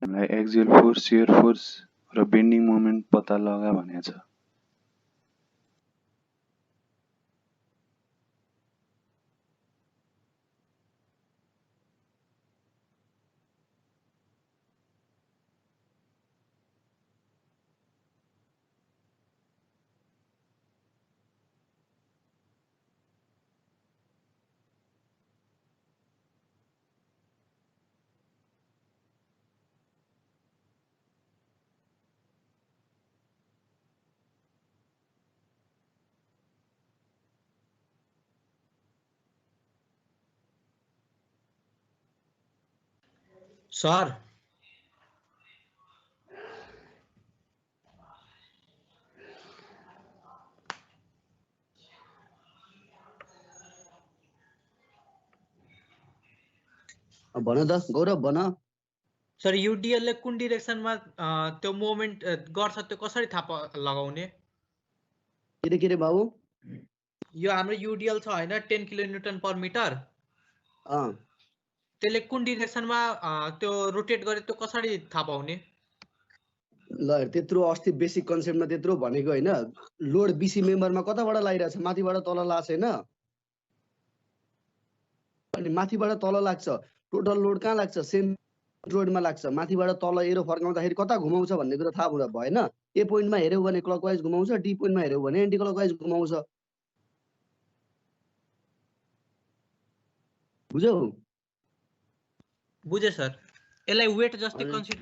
हामीलाई axial force, shear force र bending moment पत्ता लगा भनेको छ। सर भन त गौरव भन। सर युडिएल ले कुन डिरेक्सनमा त्यो मोमेन्ट गर्छ त्यो कसरी थाहा लगाउने? के रे बाबु? यो हाम्रो युडिएल छ हैन 10 किलोन्युटन पर मिटर। त्यसले कुन डिरेक्सनमा त्यो रोटेट गरे त्यो कसरी थाहा पाउने? ल त्यत्रो अस्ति बेसिक कन्सेप्टमा त्यत्रो भनेको हैन। लोड बीसी मेम्बरमा कताबाट लागिरहेछ? माथिबाट तल लाग्छ हैन? अनि माथिबाट तल लाग्छ। टोटल लोड कहाँ लाग्छ? सेम रोडमा लाग्छ। माथिबाट तल एरो फर्काउँदाखेरि कता घुमाउँछ भन्ने कुरा थाहा हुँदा भएन। ए पोइन्टमा हेर्यौ भने क्लकवाइज घुमाउँछ, डी पोइन्टमा हेर्यौ भने एन्टी क्लकवाइज घुमाउँछ। बुझ्यौ? बुझे सर। यसलाई वेट जस्तै कन्सिडर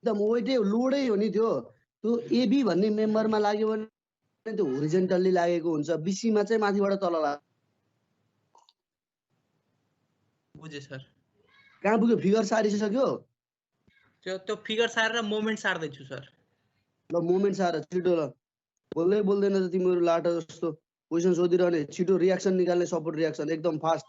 एकदम वेटै लोडै हो नि त्यो। त्यो एबी भन्ने मेम्बरमा लाग्यो भने त्यो होरिजेन्टल्ली लागेको हुन्छ। बीसीमा चाहिँ माथिबाट तल लाग्छ। बुझे सर। कहाँ पुग्यो? फिगर सारिसक्यो? त्यो फिगर सारेर मोमेन्ट सार्दै छु सर। ल मोमेन्ट सार छिटो। ल बोल्दै बोल्दैन त तिमीहरु लाटा जस्तो क्वेशन सोधिरहने। छिटो रियाक्सन निकाल्ने, सपोर्ट रियाक्सन एकदम फास्ट।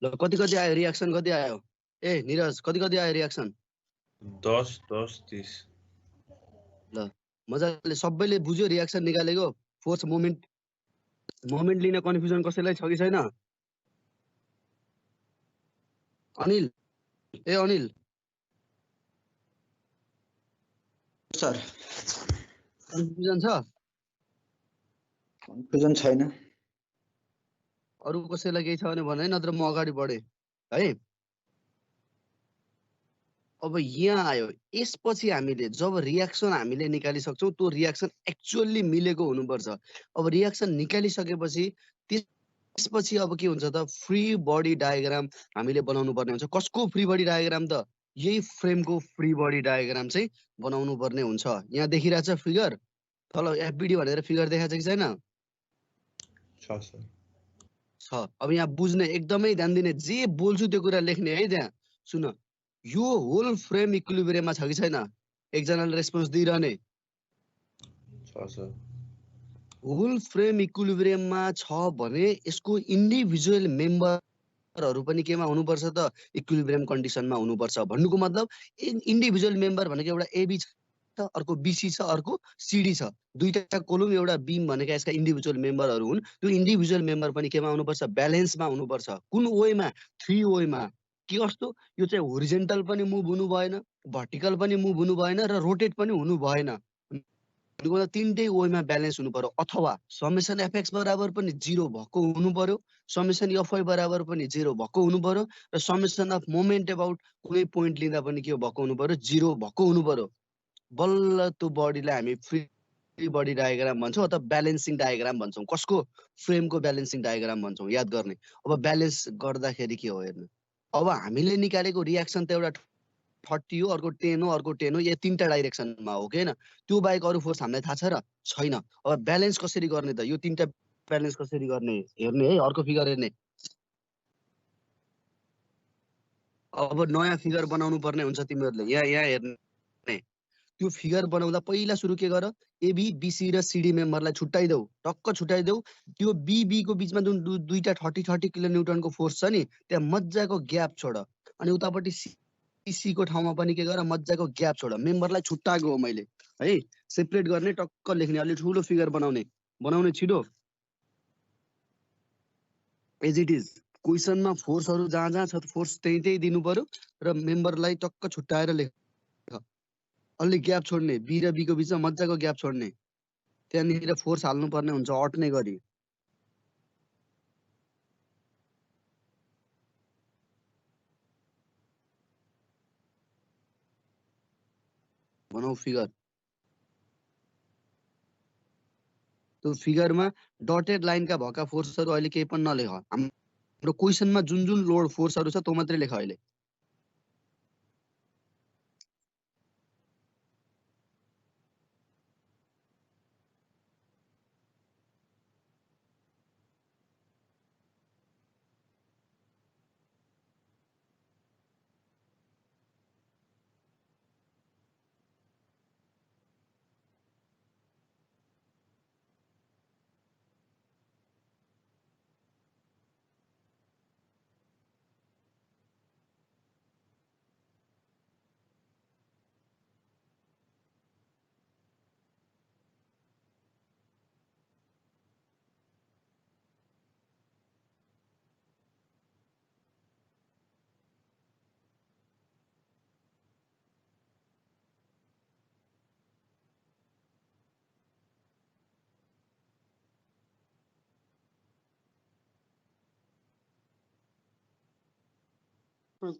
ल कति आयो रियाक्सन? कति आयो? ए निरज कति आयो रियाक्सन? 10 30। ल मजाले सबैले बुझ्यो रियाक्सन निकालेको? फोर्स मोमेन्ट लिन कन्फ्युजन कसैलाई छ कि छैन? अनिल ए अनिल सर कन्फ्युजन छ? कन्फ्युजन छैन। अरु कसैलाई केही छ भने भन है, नत्र म अगाडि बढे है। अब यहाँ आयो यसपछि हामीले जब रियाक्सन हामीले निकालिसक्छौँ त्यो रियाक्सन एक्चुअली मिलेको हुनुपर्छ। अब रियाक्सन निकालिसकेपछि त्यसपछि अब के हुन्छ त फ्री बडी डायग्राम हामीले बनाउनु पर्ने हुन्छ। कसको फ्री बडी डायग्राम त यही फ्रेमको फ्री बडी डायग्राम चाहिँ बनाउनु पर्ने हुन्छ। यहाँ देखिरहेछ फिगर तल एफबिडी भनेर फिगर देखाएको छ कि छैन? छ सर। छ। अब यहाँ बुझ्ने एकदमै ध्यान दिने, जे बोल्छु त्यो कुरा लेख्ने है। त्यहाँ सुन, यो होल फ्रेम इक्विलिब्रियममा छ कि छैन? एकजनाले रेस्पोन्स दिइरहने। छ सर। होल फ्रेम इक्विलिब्रियममा छ भने यसको इन्डिभिजुअल मेम्बरहरू पनि केमा हुनुपर्छ त? इक्विलिब्रियम कन्डिसनमा हुनुपर्छ। भन्नुको मतलब इन्डिभिजुअल मेम्बर भनेको एउटा एबी छ, अर्को बीसी छ, अर्को सिडी छ। दुईटा कोलम एउटा बीम भनेका यसका इन्डिभिजुअल मेम्बरहरू हुन्। त्यो इन्डिभिजुअल मेम्बर पनि केमा हुनुपर्छ? ब्यालेन्समा हुनुपर्छ। कुन वेमा? 3 वेमा। के कस्तो? यो चाहिँ होरिजेन्टल पनि मुभ हुनु भएन, भर्टिकल पनि मुभ हुनु भएन र रोटेट पनि हुनु भएन। तीनटै वेमा ब्यालेन्स हुनु पर्यो। अथवा समेसन एफएक्स बराबर पनि 0 भएको हुनु पर्यो, समेसन एफवाई बराबर पनि 0 भएको हुनु पर्यो र समेसन अफ मोमेन्ट अबाउट कुनै पोइन्ट लिँदा पनि के भएको हुनु पर्यो? 0 भएको हुनु पर्यो। बल्ल त्यो बडीलाई हामी फ्री बडी डायग्राम भन्छौँ अथवा ब्यालेन्सिङ डायग्राम भन्छौँ। कसको? फ्रेमको ब्यालेन्सिङ डायग्राम भन्छौँ। याद गर्ने। अब ब्यालेन्स गर्दाखेरि के हो हेर्नु, अब हामीले निकालेको रियाक्सन त एउटा 30 हो, अर्को 10 हो, अर्को 10 हो। यो तीनटा डाइरेक्सनमा हो कि हैन? त्यो बाहेक अरू फोर्स हामीलाई थाहा छ र छैन। अब ब्यालेन्स कसरी गर्ने त? यो तीनटा ब्यालेन्स कसरी गर्ने हेर्ने है। अर्को फिगर हेर्ने। अब नयाँ फिगर बनाउनु पर्ने हुन्छ तिमीहरूले। यहाँ हेर्ने। त्यो फिगर बनाउँदा पहिला सुरु के गर? एबी बीसी र सिडी मेम्बरलाई छुट्याइदेऊ, टक्क छुट्याइदेऊ। त्यो बीबी को बीचमा जुन दुईटा 30 किलो न्युटनको फोर्स छ नि, त्यहाँ मज्जाको ग्याप छोड। अनि उतापट्टि सीसी को ठाउँमा पनि के गर? मज्जाको ग्याप छोड। मेम्बरलाई छुट्याएको हो मैले है। सेपरेट गर्ने, टक्क लेख्ने, अलि ठुलो फिगर बनाउने छिटो। एज इट इज क्वेसनमा फोर्सहरू जहाँ जहाँ छ फोर्स त्यही दिनु पर्यो र मेम्बरलाई टक्क छुट्याएर लेख। अलि ग्याप छोड्ने, बी र बी को बीचमा मज्जाको ग्याप छोड्ने। त्यहाँनिर फोर्स हाल्नु पर्ने हुन्छ अट्ने गरी। बनाऊ फिगर। त्यो फिगरमा डटेड लाइनका भएका फोर्सहरू अहिले केही पनि नलेख। हाम्रो क्वेसनमा जुन जुन लोड फोर्सहरू छ त्यो मात्रै लेख अहिले।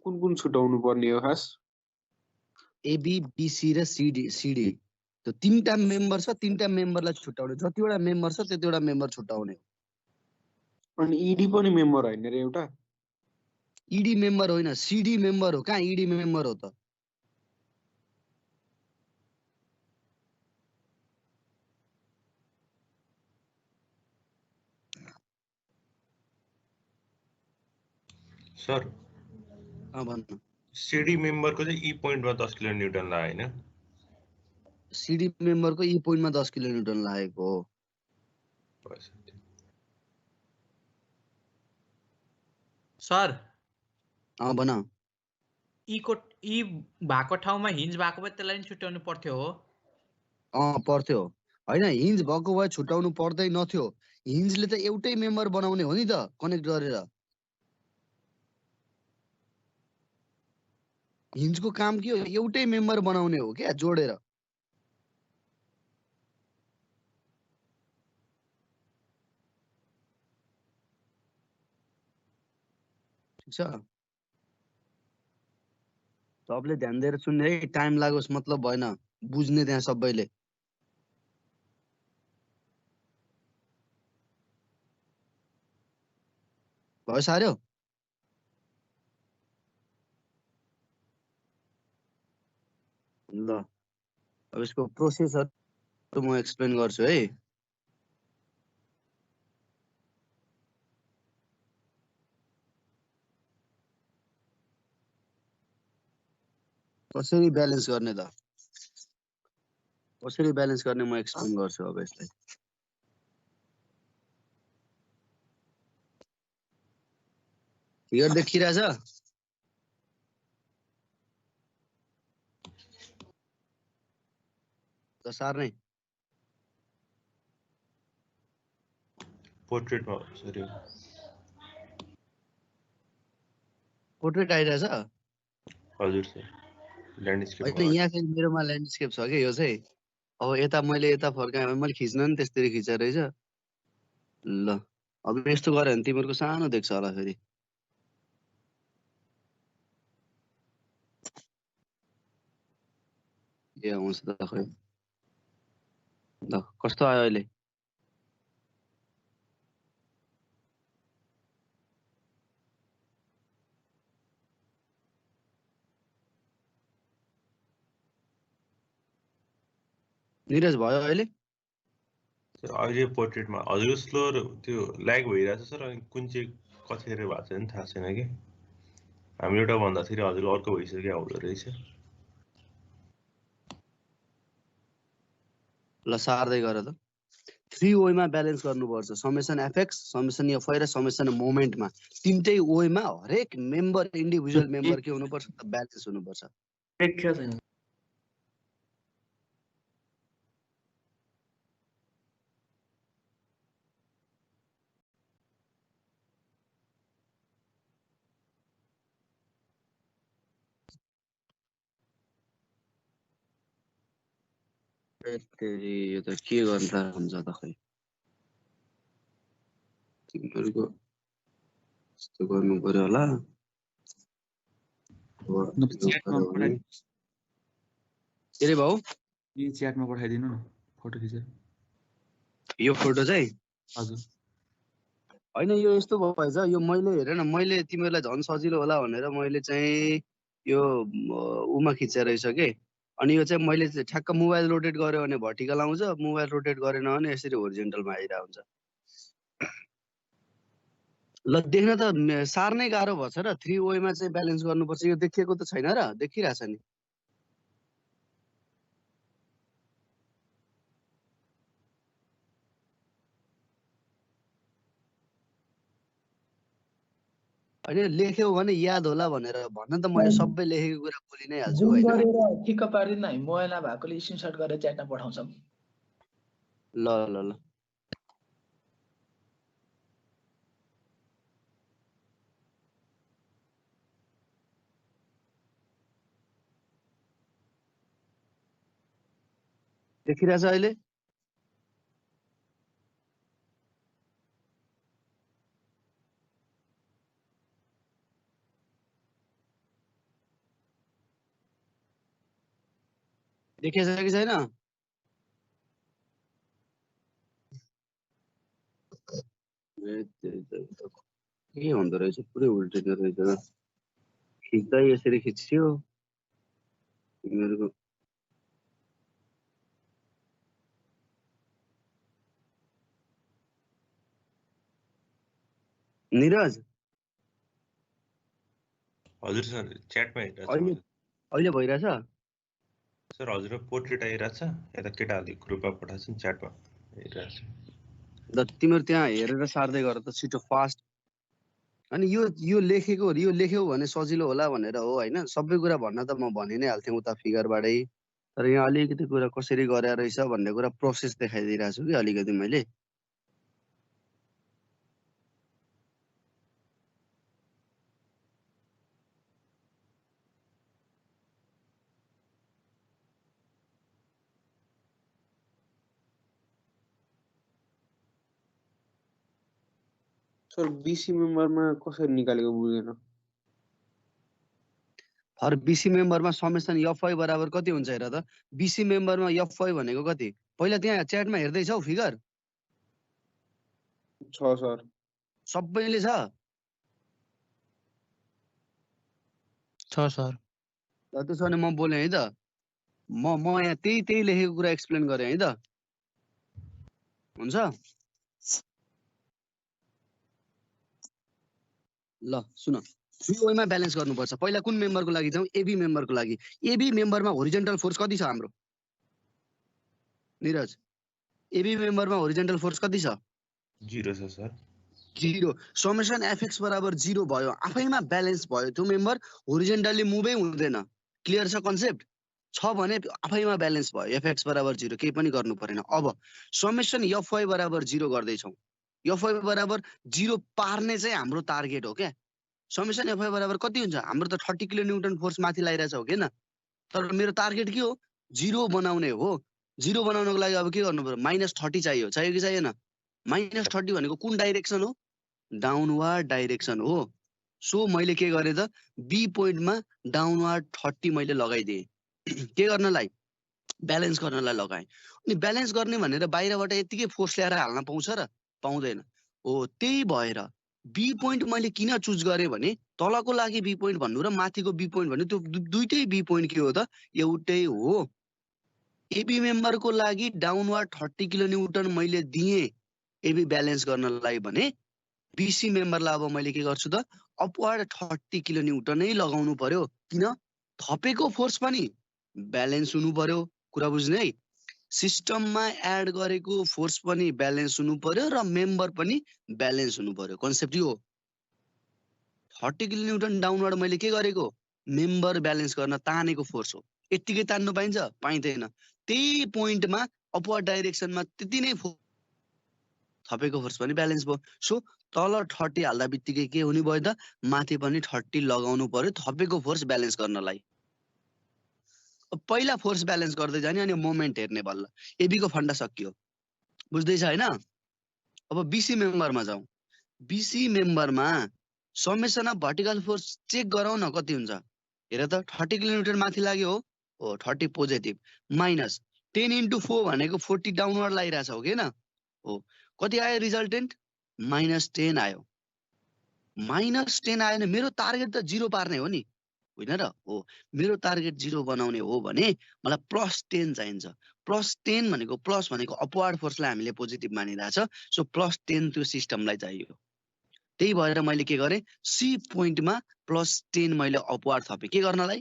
कुन छुटाउनु पर्ने हो खास? एबी बीसी र सिडी त्यो तीनटा मेम्बर छ। तीनटा मेम्बरलाई छुट्याउने। जतिवटा मेम्बर छ त्यतिवटा मेम्बर छुट्याउने। अनि इडी पनि मेम्बर होइन रे एउटा? इडी मेम्बर होइन, सिडी मेम्बर हो। कहाँ इडी मेम्बर हो त? सर भन्न। सिडी मेम्बरको चाहिँ ई पोइन्टमा 10 किलो न्युटन लाग्यो हैन? सिडी मेम्बरको ई पोइन्टमा 10 किलो न्युटन लागेको हो। सर भन। ई भएको ठाउँमा हिन्ज भएको भए त्यसलाई नि छुट्याउनु पर्थ्यो हो? पर्थ्यो। होइन, हिन्ज भएको भए छुट्याउनु पर्दैन थियो। हिन्जले त एउटै मेम्बर बनाउने हो नि त, कनेक्ट गरेर। हिन्जको काम के हो? एउटै मेम्बर बनाउने हो क्या, जोडेर। ठिक छ। सबले ध्यान दिएर सुन्ने है, टाइम लागोस् मतलब भएन, बुझ्ने त्यहाँ सबैले। भयो सार्यो? ल अब यसको प्रोसेसहरु म एक्सप्लेन गर्छु है। कसरी ब्यालेन्स गर्ने त? कसरी ब्यालेन्स गर्ने म एक्सप्लेन गर्छु अब यसलाई। क्लियर देखिरहेछ? त सार्ने पोर्ट्रेटमा सरी पोर्ट्रेट आइरहेछ? हजुर सर ल्यान्डस्केप होइन यहाँ चाहिँ मेरोमा ल्यान्डस्केप छ कि यो चाहिँ। अब यता मैले यता फर्काएँ, मैले खिच्न नि त्यसरी खिचा रहेछ। ल अब यस्तो गऱ्यो भने तिमीहरूको सानो देख्छ होला फेरि। के आउँछ त खै। ल कस्तो आयो अहिले? निरज भयो अहिले? सर अहिले पोर्ट्रेटमा हजुर स्लो त्यो ल्याग भइरहेछ सर, अनि कुन चाहिँ कतिखेर भएको छ नि थाहा छैन कि। हामी एउटा भन्दाखेरि हजुर अर्को भइसक्यो हुँदो रहेछ। ल सार्दै गर त। 3 ओमा ब्यालेन्स गर्नुपर्छ, समेसन एफएक्स, समेसन एफवाई र समेसन मोमेन्टमा। तीनटै ओमा हरेक मेम्बर इन्डिभिजुअल मेम्बर के हुनुपर्छ त ब्यालेन्स हुनुपर्छ। व्याख्या छैन। तेरी यो त के गर्दा हुन्छ त खै। तिमीहरूको यस्तो गर्नु पर्यो होला। च्याटमा पठाइ के रे भाउ? यी च्याटमा पठाइदिनु न फोटो खिचेर। यो फोटो चाहिँ हजुर होइन, यो यस्तो भएछ, यो मैले हेर न, मैले तिमीहरूलाई झन् सजिलो होला भनेर मैले चाहिँ यो उमा खिचेर रहेछ के। अनि यो चाहिँ मैले ठ्याक्क मोबाइल रोटेट गर्यो भने भर्टिकल आउँछ, मोबाइल रोटेट गरेन भने यसरी होरिजेन्टलमा आइरहेको हुन्छ। ल देख्न त सार्नै गाह्रो भएछ र 3 ओमा चाहिँ ब्यालेन्स गर्नुपर्छ। यो देखिएको त छैन र? देखिरहेछ नि? होइन लेख्यौ भने याद होला भनेर भन्न त मैले सबै लेखेको कुरा बोलि नै हाल्छु जुम होइन। गरेर ठिक्क पारिदिनु हामी मोबाइल नभएकोले स्क्रिनसट गरेर च्याटमा पठाउँछौँ। ल ल ल देखिरहेछ अहिले? देखिएछ कि छैन? के हुँदो रहेछ, पुरै उल्टिँदो रहेछ। खिच्दा यसरी खिच्यो तिमीहरूको। निरज हजुर सर च्याटमा हेरिरहेछ अहिले हजुर। अहिले भइरहेछ? सर हजुरको पोर्ट्रेट आइरहेछ, यता केटाहरूले ग्रुपमा पठाएको छ नि च्याटमा हेरिरहेछ। ल तिमीहरू त्यहाँ हेरेर सार्दै गर त छिटो फास्ट। अनि यो लेखेको यो लेख्यौ भने सजिलो होला भनेर हो होइन। सबै कुरा भन्न त म भनि नै हाल्थेँ उता फिगरबाटै, तर यहाँ अलिकति कुरा कसरी गरे रहेछ भन्ने कुरा प्रोसेस देखाइदिइरहेको छु कि अलिकति मैले। सर बीसी मेम्बरमा कसरी निकालेको बुझेन। फर बीसी मेम्बरमा समेसन एफवाई बराबर कति हुन्छ हेर त बीसी मेम्बरमा एफवाई भनेको कति पहिला त्यहाँ च्याटमा हेर्दै छौ फिगर 6 सर सबैले छ सर ल त्यसो भने म बोले है त म यहाँ त्यही लेखेको कुरा एक्सप्लेन गरे है त हुन्छ ल सुन 3 वेमा ब्यालेन्स गर्नुपर्छ पहिला कुन मेम्बरको लागि जाउँ एबी मेम्बरको लागि एबी मेम्बरमा होरिजेन्टल फोर्स कति छ हाम्रो निरज एबी मेम्बरमा होरिजेन्टल फोर्स कति छ 0 छ सर 0 समेसन एफएक्स बराबर 0 भयो आफैमा ब्यालेन्स भयो त्यो मेम्बर होरिजेन्टली मुभै हुँदैन क्लियर छ कन्सेप्ट छ भने आफैमा ब्यालेन्स भयो एफएक्स बराबर 0 केही पनि गर्नु परेन अब समेसन एफवाई बराबर 0 गर्दै छौं एफवाई बराबर 0 पार्ने चाहिँ हाम्रो टार्गेट हो क्या समेसन एफवाई बराबर कति हुन्छ हाम्रो त 30 किलो न्यूटन फोर्स माथि लागिरहेछ हो किन तर मेरो टार्गेट के हो 0 बनाउने हो 0 बनाउनको लागि अब के गर्नु पर्यो -30 चाहियो कि चाहिएन -30 भनेको कुन डाइरेक्सन हो डाउनवार्ड डाइरेक्सन हो सो मैले के गरे त बी पोइन्टमा डाउनवार्ड 30 मैले लगाइदिए के गर्नलाई ब्यालेन्स गर्नलाई लगाए अनि ब्यालेन्स गर्ने भनेर बाहिरबाट यतिकै फोर्स ल्याएर हाल्न पाउँछ र पाउँदैन हो त्यही भएर बी पोइन्ट मैले किन चुज गरे भने तलको लागि बी पोइन्ट भन्नु र माथिको बी पोइन्ट भन्नु त्यो दुईटै बी पोइन्ट के हो त एउटै हो एबी मेम्बरको लागि डाउनवार्ड 30 किलो न्यूटन मैले दिए एबी ब्यालेन्स गर्नलाई भने बीसी मेम्बरलाई अब मैले के गर्छु त अपवार्ड 30 किलो न्यूटन नै लगाउनु पर्यो किन थपेको फोर्स पनि ब्यालेन्स हुनु पर्यो कुरा बुझ्ने है सिस्टममा एड गरेको फोर्स पनि ब्यालेन्स हुनु पर्यो र मेम्बर पनि ब्यालेन्स हुनु पर्यो कन्सेप्ट यो 30 किलो न्यूटन डाउनवार्ड मैले के गरेको मेम्बर ब्यालेन्स गर्न तानेको फोर्स हो यतिकै तान्नु पाइन्छ पाइँदैन त्यही पोइन्टमा अपवर्ड डाइरेक्सनमा त्यति नै थपेको फोर्स पनि ब्यालेन्स भयो सो तल 30 हाल्दा बित्तिकै के हुने भयो त माथि पनि 30 लगाउनु पर्यो थपेको फोर्स ब्यालेन्स गर्नलाई पहिला फोर्स ब्यालेन्स गर्दै जाने अनि मोमेन्ट हेर्ने बल्ल एबी को फन्डा सकियो बुझ्दैछ हैन अब बीसी मेम्बरमा जाउँ बीसी मेम्बरमा summation of vertical force check गरौँ न कति हुन्छ हेर त 30 किलो न्यूटन माथि लाग्यो हो 30 पोजिटिभ माइनस 10 × 4 भनेको 40 डाउनवर्ड लागिरहेछ हो किन हो कति आयो रिजल्टेन्ट -10 आयो -10 आयो भने मेरो टार्गेट त 0 पार्ने हो नि होइन र हो मेरो टार्गेट 0 बनाउने हो भने मलाई +10 चाहिन्छ +10 भनेको प्लस भनेको अपवार्ड फोर्सलाई हामीले पोजिटिभ मानिरहेछ सो +10 त्यो सिस्टमलाई चाहियो त्यही भएर मैले के गरे सी पोइन्टमा +10 मैले अपवार्ड थपे के गर्नलाई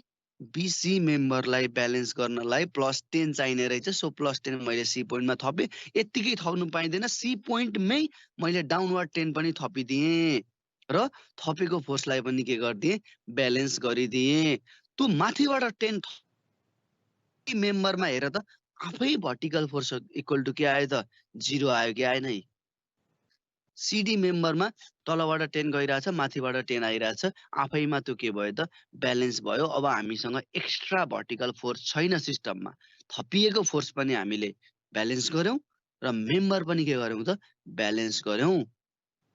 बीसी मेम्बरलाई ब्यालेन्स गर्नलाई +10 चाहिने रहेछ सो +10 मैले सी पोइन्टमा थपे यतिकै थप्नु पाइँदैन सी पोइन्टमै मैले डाउनवर्ड 10 पनि थपिदिए र थपेको फोर्सलाई पनि के गर्दिए ब्यालेन्स गरिदिए त्यो माथिबाट 10 मेम्बरमा हेर त आफै भर्टिकल फोर्स इक्वल टु के आयो त 0 आयो कि आएन है सीडी मेम्बरमा तलबाट 10 गइरहेछ माथिबाट 10 आइरहेछ आफैमा त्यो के भयो त ब्यालेन्स भयो अब हामीसँग एक्स्ट्रा भर्टिकल फोर्स छैन सिस्टममा थपिएको फोर्स पनि हामीले ब्यालेन्स गर्यौं र मेम्बर पनि के गर्यौं त ब्यालेन्स गर्यौं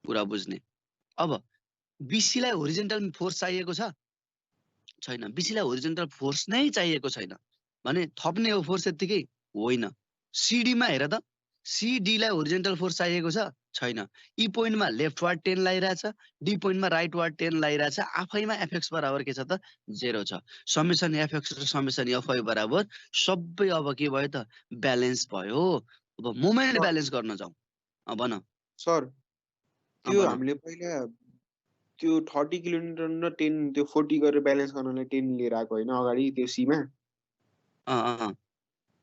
पुरा बुझ्ने अब बीसी लाई होरिजेन्टल फोर्स चाहिएको छ छैन बीसी लाई होरिजेन्टल फोर्स नै चाहिएको छैन भने थप्ने हो फोर्स यतिकै होइन सीडी मा हेर त सीडी लाई होरिजेन्टल फोर्स चाहिएको छ छैन ई पोइन्टमा लेफ्टवार्ड 10 लागिरहेछ डी पोइन्टमा राइटवार्ड 10 लागिरहेछ आफैमा एफएक्स बराबर के छ त 0 छ समेसन एफएक्स र समेसन एफआई बराबर सबै अब के भयो त ब्यालेन्स भयो अब मोमेन्ट ब्यालेन्स गर्न जाउँ अब भन सर त्यो हामीले पहिला त्यो 30 किलोमिटर र 10 त्यो 40 गरेर ब्यालेन्स गर्नलाई 10 लिएर आएको हैन अगाडि त्यो सीमा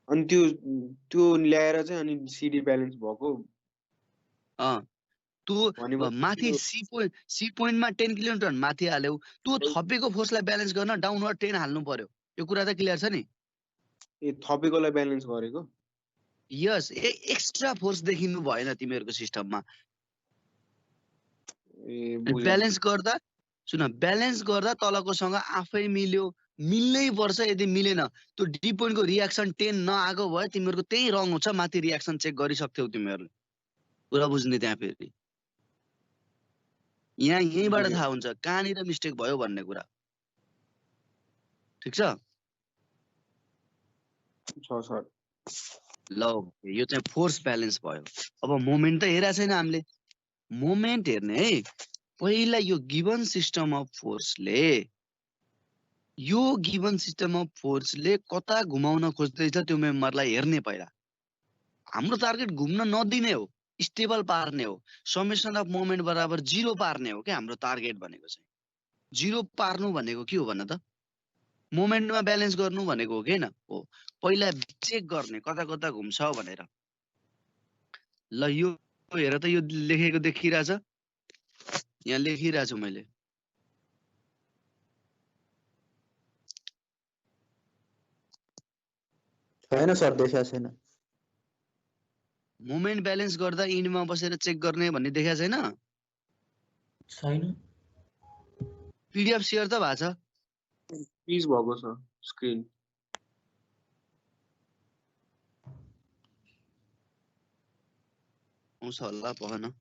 अनि त्यो ल्याएर चाहिँ अनि सीडी ब्यालेन्स भएको त्यो माथि सी पोइन्टमा 10 किलोमिटर माथि हाल्यौ त्यो थपेको फोर्सलाई ब्यालेन्स गर्न डाउनवर्ड 10 हाल्नु पर्यो यो कुरा त क्लियर छ नि ए थपेकोलाई ब्यालेन्स गरेको यस एक्स्ट्रा फोर्स देखिनु भएन तिमीहरुको सिस्टममा ब्यालेन्स गर्दा सुन ब्यालेन्स गर्दा तलकोसँग आफै मिल्यो मिल्नै पर्छ यदि मिलेन त्यो डी पोइन्टको रियाक्सन 10 नआएको भए तिमीहरुको त्यही रङ हुन्छ माथि रियाक्सन चेक गरिसक्थ्यौ तिमीहरुले पुरा बुझ्ने त्यहाँ फेरि यहीँबाट थाहा हुन्छ कहाँनिर मिस्टेक भयो भन्ने कुरा ठिक छ सर ल यो चाहिँ फोर्स ब्यालेन्स भयो। अब मोमेन्ट त हेरेको छैन हामीले, मोमेन्ट हेर्ने है। पहिला यो गिभन सिस्टम अफ फोर्सले कता घुमाउन खोज्दैछ त्यो मेम्बरलाई हेर्ने पहिला। हाम्रो टार्गेट घुम्न नदिने हो, स्टेबल पार्ने हो। समेसन अफ मोमेन्ट बराबर 0 पार्ने हो क्या हाम्रो टार्गेट भनेको चाहिँ। 0 पार्नु भनेको के हो भन त? मोमेन्टमा ब्यालेन्स गर्नु भनेको हो कि हैन? हो। पहिला चेक गर्ने कता कता घुम्छ भनेर। ल यो हेर त, यो लेखेको देखिरहेछ, यहाँ लेखिरहेछु मैले। छैन सर, देखाएको छैन। मोमेन्ट ब्यालेन्स गर्दा इन्डमा बसेर चेक गर्ने भन्ने देखाएको छैन? छैन। पीडीएफ शेयर त भएको छ। प्लिज भएको छ स्क्रिन। आउँछ होला भएन।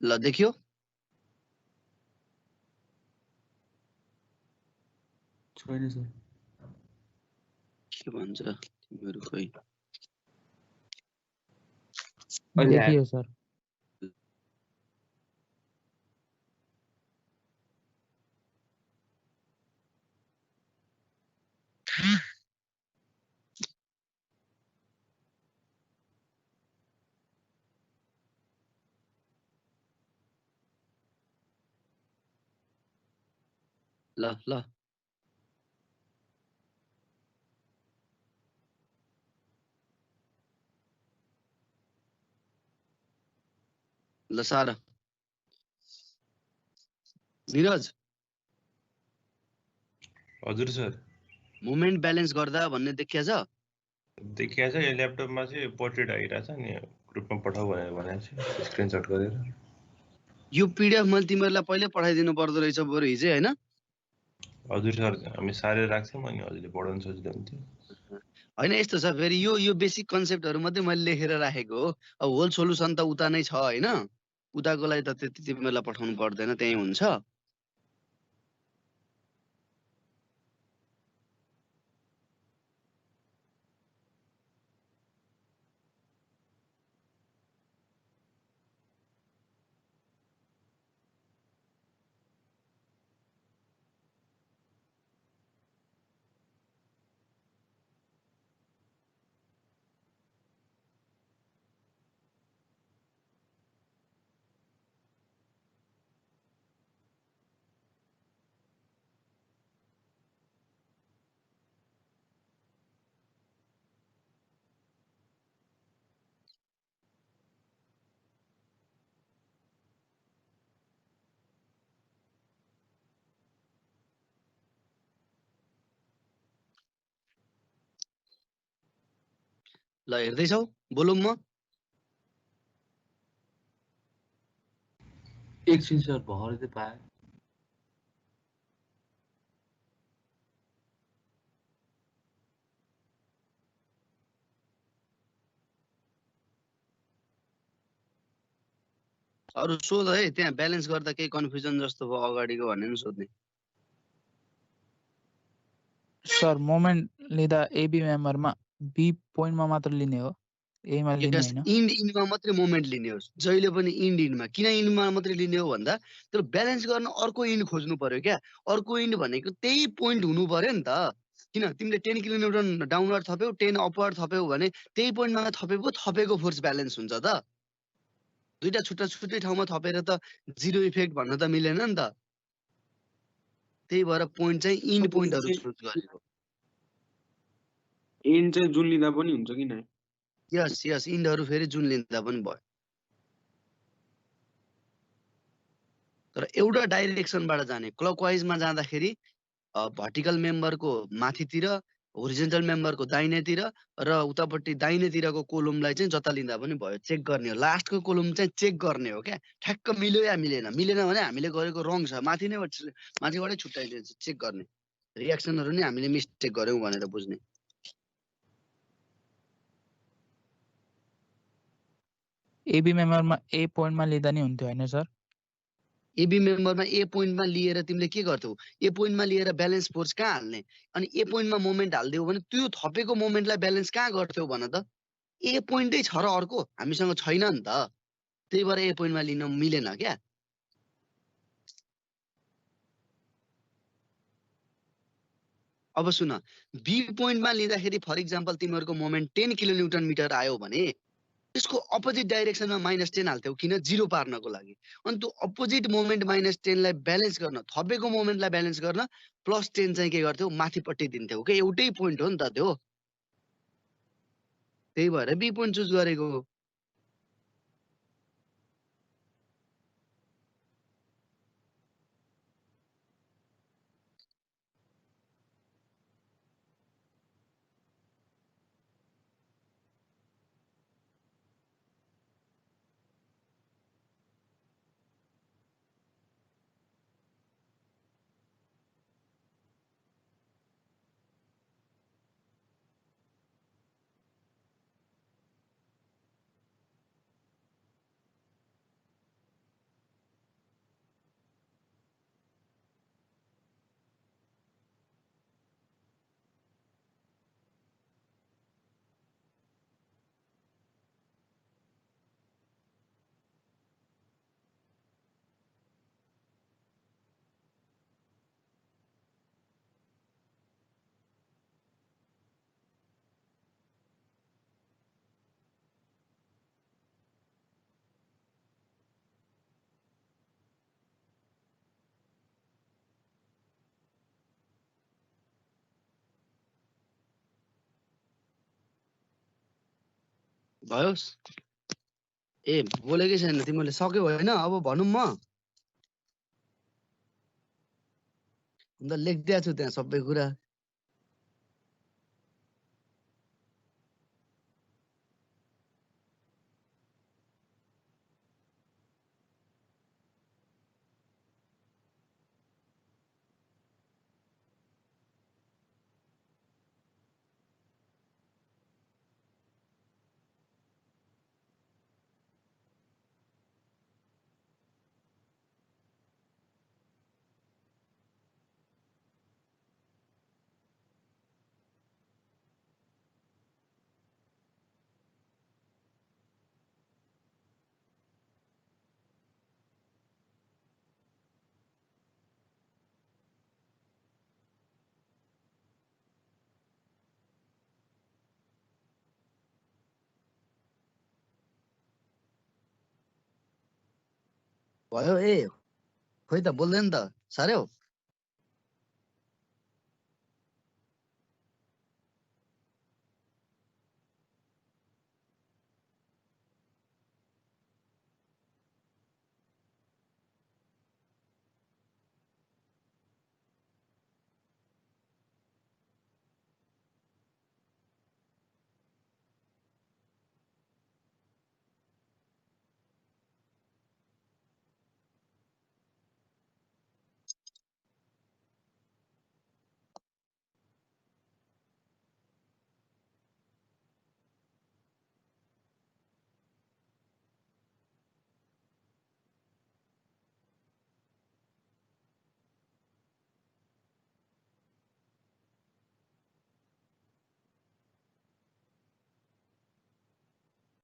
ल देखियो? छैन सर। के भन्छ तिमीहरू खोइ? देखियो सर। ल ल ल सारा निरज, हजुर सर। मोमेन्ट ब्यालेन्स गर्दा भन्ने देखिया छ? देखिएको छ। यो ल्यापटपमा चाहिँ पोर्ट्रेट आइरहेछ नि, ग्रुपमा पठाऊ भनेर भनेको छु स्क्रिनसट गरेर। यो पीडीएफ मैले तिमीहरूलाई पहिले पठाइदिनु पर्दो रहेछ बरु हिजै, हैन? हजुर सर, हामी सारेर राख्छौँ अनि हजुरले पढाउन सजिलो हुन्थ्यो। हैन यस्तो छ फेरि, यो बेसिक कन्सेप्टहरु मात्रै मैले लेखेर राखेको हो। अब होल सोलुसन त उता नै छ हैन? उताको लागि त त्यति तिमीलाई पठाउनु पर्दैन, त्यही हुन्छ। ल हेर्दैछौ? बोलौँ म? एकछिन सर, भर्दै त पाएँ। अरु सोध है, त्यहाँ ब्यालेन्स गर्दा केही कन्फ्युजन जस्तो भयो अगाडिको भन्ने नि सोध्ने। सर मोमेन्ट लिँदा एबी मेम्बरमा बी पोइन्टमा मात्र लिने हो, एमा लिने हैन? इन्डमा मात्रै मोमेन्ट लिने हो जहिले पनि। इन्डमा किन इन्डमा मात्रै लिने हो भन्दा त्यो ब्यालेन्स गर्न अर्को इन्ड खोज्नु पर्यो क्या। अर्को इन्ड भनेको त्यही पोइन्ट हुनु पर्यो नि त। किन तिमीले 10 किलोन्युटन डाउनवार्ड थप्यौ, 10 अपवार्ड थप्यौ भने त्यही पोइन्टमा थपेको फोर्स ब्यालेन्स हुन्छ त। दुईटा छुट्टा छुट्टै ठाउँमा थपेर त जिरो इफेक्ट भन्न त मिलेन नि त। त्यही भएर पोइन्ट चाहिँ इन्ड पोइन्टहरु चुज गरेको। एन्ड चाहिँ जुन लिँदा पनि हुन्छ कि नै? यस इन्डहरु फेरि जुन लिँदा पनि भयो। तर एउटा डाइरेक्सनबाट जाने, क्लकवाइजमा जाँदाखेरि भर्टिकल मेम्बरको माथितिर, होरिजेन्टल मेम्बरको दाहिनेतिर र उतापट्टि दाहिनेतिरको कोलमलाई चाहिँ जता लिँदा पनि भयो। चेक गर्ने हो, लास्टको कोलम चाहिँ चेक गर्ने हो क्या। ठ्याक्क मिल्यो या मिलेन, मिलेन भने हामीले गरेको रङ छ, माथिबाटै छुट्याइदिन्छ। चेक गर्ने रियाक्सनहरु नि हामीले मिस्टेक गर्यौं भनेर बुझ्ने। एबी मेम्बरमा ए पोइन्टमा लिँदा नि हुन्थ्यो हैन सर? एबी मेम्बरमा ए पोइन्टमा लिएर तिमीले के गर्थ्यौ? ए पोइन्टमा लिएर ब्यालेन्स फोर्स कहाँ हाल्ने? अनि ए पोइन्टमा मोमेन्ट हाल्दियौ भने त्यो थपेको मोमेन्टलाई ब्यालेन्स कहाँ गर्थ्यौ भन त? ए पोइन्टै छ र अर्को हामीसँग छैन नि त, त्यही भएर ए पोइन्टमा लिन मिलेन क्या। अब सुन, बी पोइन्टमा लिँदाखेरि फर इक्जाम्पल तिमीहरूको मोमेन्ट 10 किलोन्युटन मिटर आयो भने त्यसको अपोजिट डाइरेक्सनमा -10 हाल्थ्यौ, किन? 0 पार्नको लागि। अनि त्यो अपोजिट मोमेन्ट -10 लाई ब्यालेन्स गर्न, थपेको मोमेन्टलाई ब्यालेन्स गर्न +10 चाहिँ के गर्थ्यौ? माथिपट्टि दिन्थ्यौ के, एउटै पोइन्ट हो नि त त्यो, त्यही भएर बी पोइन्ट चुज गरेको हो। भयो? ए बोलेकै छैन तिमीले, सक्यौ होइन? अब भनौँ म? अन्त लेखिदिएको छु त्यहाँ सबै कुरा। भयो? ए खोइ त बोल्दैन त, साह्रो।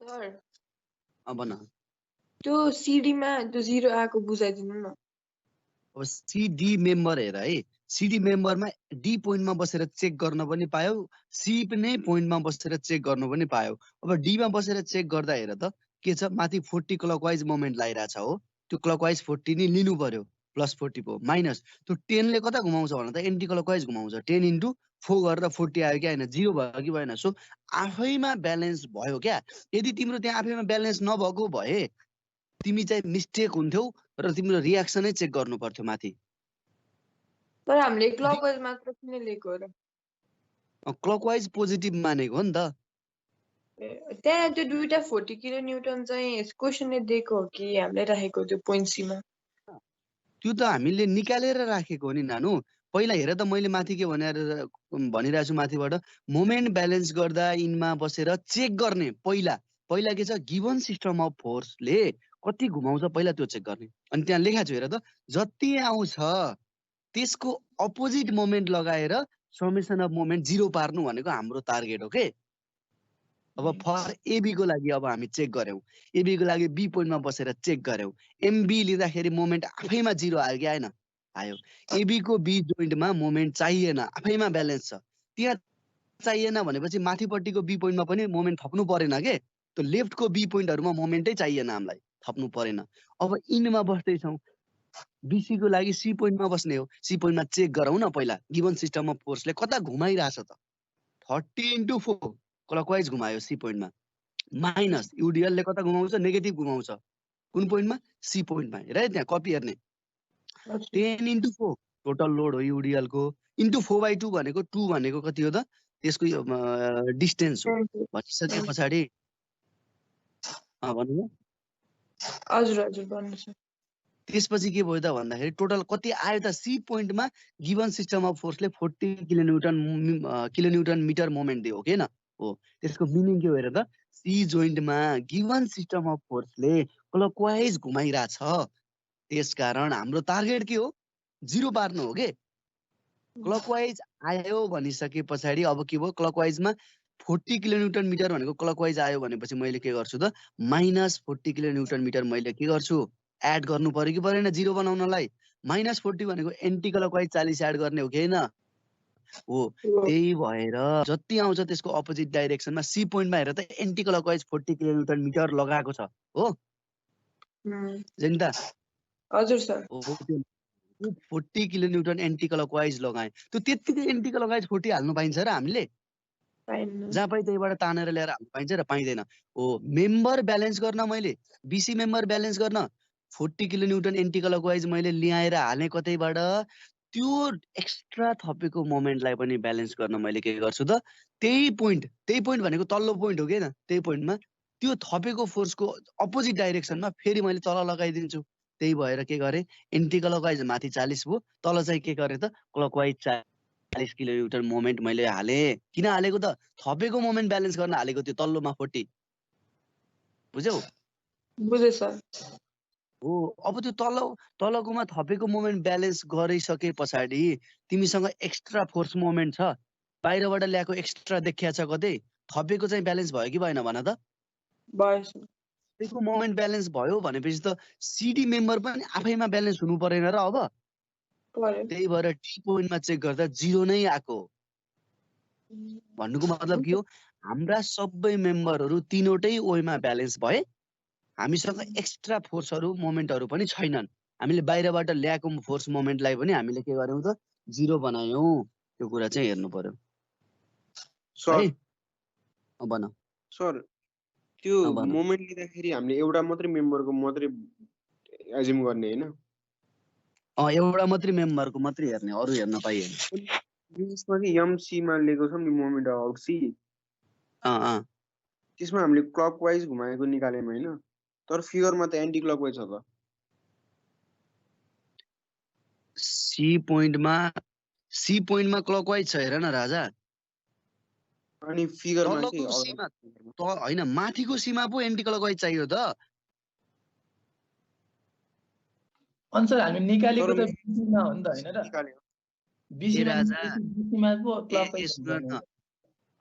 सर भन। त्यो सिडीमा त्यो 0 आएको बुझाइदिनु न। अब सिडी मेम्बर हेर है, सिडी मेम्बरमा डी पोइन्टमा बसेर चेक गर्न पनि पायौ, सी पनि पोइन्टमा बसेर चेक गर्नु पनि पायौ। अब डीमा बसेर चेक गर्दा हेर त के छ, माथि 40 क्लकवाइज मोमेन्ट लागिरहेछ हो, त्यो क्लकवाइज 40 नि लिनु पर्यो, +40 पो माइनस त्यो 10 ले कता घुमाउँछ भन त? एन्टी क्लकवाइज घुमाउँछ। 10 × 4 गरेर 40 आयो क्या, होइन 0 भयो कि भएन? सो आफैमा ब्यालेन्स भयो क्या। यदि तिम्रो त्यहाँ आफैमा ब्यालेन्स नभएको भए तिमी चाहिँ मिस्टेक हुन्थ्यौ र तिम्रो रियाक्सनै चेक गर्नु पर्थ्यो माथि। तर हामीले क्लकवाइज मात्र किन लिएको र? क्लकवाइज पोजिटिभ मानेको हो नि त। त्यहाँ त्यो दुईटा 40 किलो न्युटन चाहिँ क्वेसनले दिएको हो कि हामीले राखेको त्यो पोइन्ट सीमा? त्यो त हामीले निकालेर राखेको हो नि नानु। पहिला हेर त मैले माथि के भनिरहेको छु माथिबाट, मोमेन्ट ब्यालेन्स गर्दा इनमा बसेर चेक गर्ने, पहिला पहिला के छ गिभन सिस्टम अफ फोर्सले कति घुमाउँछ पहिला त्यो चेक गर्ने। अनि त्यहाँ लेखाएको छु हेर त, जति आउँछ त्यसको अपोजिट मोमेन्ट लगाएर समेसन अफ मोमेन्ट 0 पार्नु भनेको हाम्रो टार्गेट हो के। अब फर एबी को लागि अब हामी चेक गर्यौं, एबी को लागि बी पोइन्टमा बसेर चेक गर्यौं, एमबी लिँदाखेरि मोमेन्ट आफैमा 0 आयो कि आएन? आयो। एबी को बी जोइन्टमा मोमेन्ट चाहिएन, आफैमा ब्यालेन्स छ। त्यहाँ चाहिएन भनेपछि माथिपट्टिको बी पोइन्टमा पनि मोमेन्ट थप्नु परेन के। त्यो लेफ्टको बी पोइन्टहरुमा मोमेन्टै चाहिएन हामीलाई, थप्नु परेन। अब इनमा बस्दैछौँ, बीसी को लागि सी पोइन्टमा बस्ने हो। सी पोइन्टमा चेक गरौँ न पहिला, गिभन सिस्टम अफ फोर्सले कता घुमाइरहेछ त। 40 × 4 क्लकवाइज घुमायो सी पोइन्टमा, माइनस युडिएल ले कता घुमाउँछ? नेगेटिभ घुमाउँछ। कुन पोइन्टमा? सी पोइन्टमा। हेर है त्यहाँ कपी हेर्ने। 10 × 4 टोटल लोड हो युडिएल को, इन्टु 4/2 भनेको 2 भनेको कति हो त? त्यसको डिस्टेन्स हो। भनिसके पछाडि भन्नु। हजुर हजुर भन्नुहोस्। त्यसपछि के भयो त भन्दाखेरि टोटल कति आयो त? सी पोइन्टमा गिभन सिस्टम अफ फोर्सले 40 किलोन्युटन मिटर मोमेन्ट दियो के न? हो। त्यसको मिनिङ के हो हेर त, सी जोइन्टमा गिभन सिस्टम अफ फोर्सले क्लकवाइज घुमाइरहेछ, त्यसकारण हाम्रो टार्गेट के हो? 0 पार्नु हो के। क्लकवाइज आयो भनिसके पछाडि अब के भयो? क्लकवाइजमा 40 किलोन्युटन मिटर भनेको क्लकवाइज आयो भनेपछि मैले के गर्छु त? माइनस 40 किलोन्युटन मिटर मैले के गर्छु? एड गर्नु पर्यो कि परेन 0 बनाउनलाई? माइनस 40 भनेको एन्टी क्लकवाइज 40 एड गर्ने हो कि हैन? हो। त्यही भएर जति आउँछ त्यसको अपोजिट डाइरेक्सनमा सी पोइन्टमा हेर त, एन्टी क्लकवाइज 40 किलोन्युटन मिटर लगाएको छ। हो जनिता? हजुर सर। हो। 40 किलोन्युटन एन्टी क्लकवाइज लगाए। त्यो त्यतिकै एन्टी क्लकवाइज 40 हाल्नु पाइन्छ र हामीले? जहाँ पाइ त्यहीबाट तानेर ल्याएर हाल्नु पाइन्छ र पाइँदैन? हो। मेम्बर ब्यालेन्स गर्न मैले, बीसी मेम्बर ब्यालेन्स गर्न 40 किलोन्युटन एन्टी क्लकवाइज मैले ल्याएर हालेँ कतैबाट, त्यो एक्स्ट्रा थपेको मोमेन्टलाई पनि ब्यालेन्स गर्न मैले के गर्छु त? त्यही पोइन्ट भनेको तल्लो पोइन्ट हो के न? त्यही पोइन्टमा त्यो थपेको फोर्सको अपोजिट डाइरेक्सनमा फेरि मैले तल लगाइदिन्छु। त्यही भएर के गरे? एन्टी क्लकवाइज माथि 40 भयो, तल चाहिँ के गरे त? क्लकवाइज 40 किलोन्युटन मोमेन्ट मैले हाले। किन हालेको त? थपेको मोमेन्ट ब्यालेन्स गर्न हालेको त्यो तल्लोमा 40। बुझ्यौ? बुझे सर। हो। अब त्यो तलकोमा थपेको मोमेन्ट ब्यालेन्स गरिसके पछाडि तिमीसँग एक्स्ट्रा फोर्स मोमेन्ट छ, बाहिरबाट ल्याएको एक्स्ट्रा देखिया छ कतै, थपेको चाहिँ ब्यालेन्स भयो कि भएन भन त? भयो सर। त्यसको मोमेन्ट ब्यालेन्स भयो भनेपछि त सिडी मेम्बर पनि आफैमा ब्यालेन्स हुनु परेन र अब? त्यही भएर टी पोइन्टमा चेक गर्दा 0 नै आएको। भन्नुको मतलब के हो? हाम्रा सबै मेम्बरहरू तीनवटै ओइमा ब्यालेन्स भए, हामीसँग एक्स्ट्रा फोर्सहरू मोमेन्टहरू पनि छैनन्। हामीले बाहिरबाट ल्याएको फोर्स मोमेन्टलाई पनि हामीले के गर्यौं त? 0 बनायौं। त्यो कुरा चाहिँ हेर्नु पर्यो। सर भन। सर त्यो मोमेन्ट लिँदाखेरि हामीले एउटा मात्रै मेम्बरको मात्रै एज्युम गर्ने हैन? एउटा मात्रै मेम्बरको मात्रै हेर्ने, अरु हेर्न पाइएन। यसमा कि एमसी मा लिएको छ नि मोमेन्ट अफ सी, त्यसमा हामीले क्लकवाइज घुमाएको निकालेम हैन? तर फिगरमा त एन्टी क्लकवाइज छ त। सी पोइन्टमा क्लकवाइज छ हेर न राजा। अनि फिगरमा तलको सीमा हैन, माथिको सीमा पो एन्टी क्लकवाइज चाहियो त। सर हामी निकालेको त बीसीमा हो नि त हैन र? बीसीमा पो क्लकवाइज।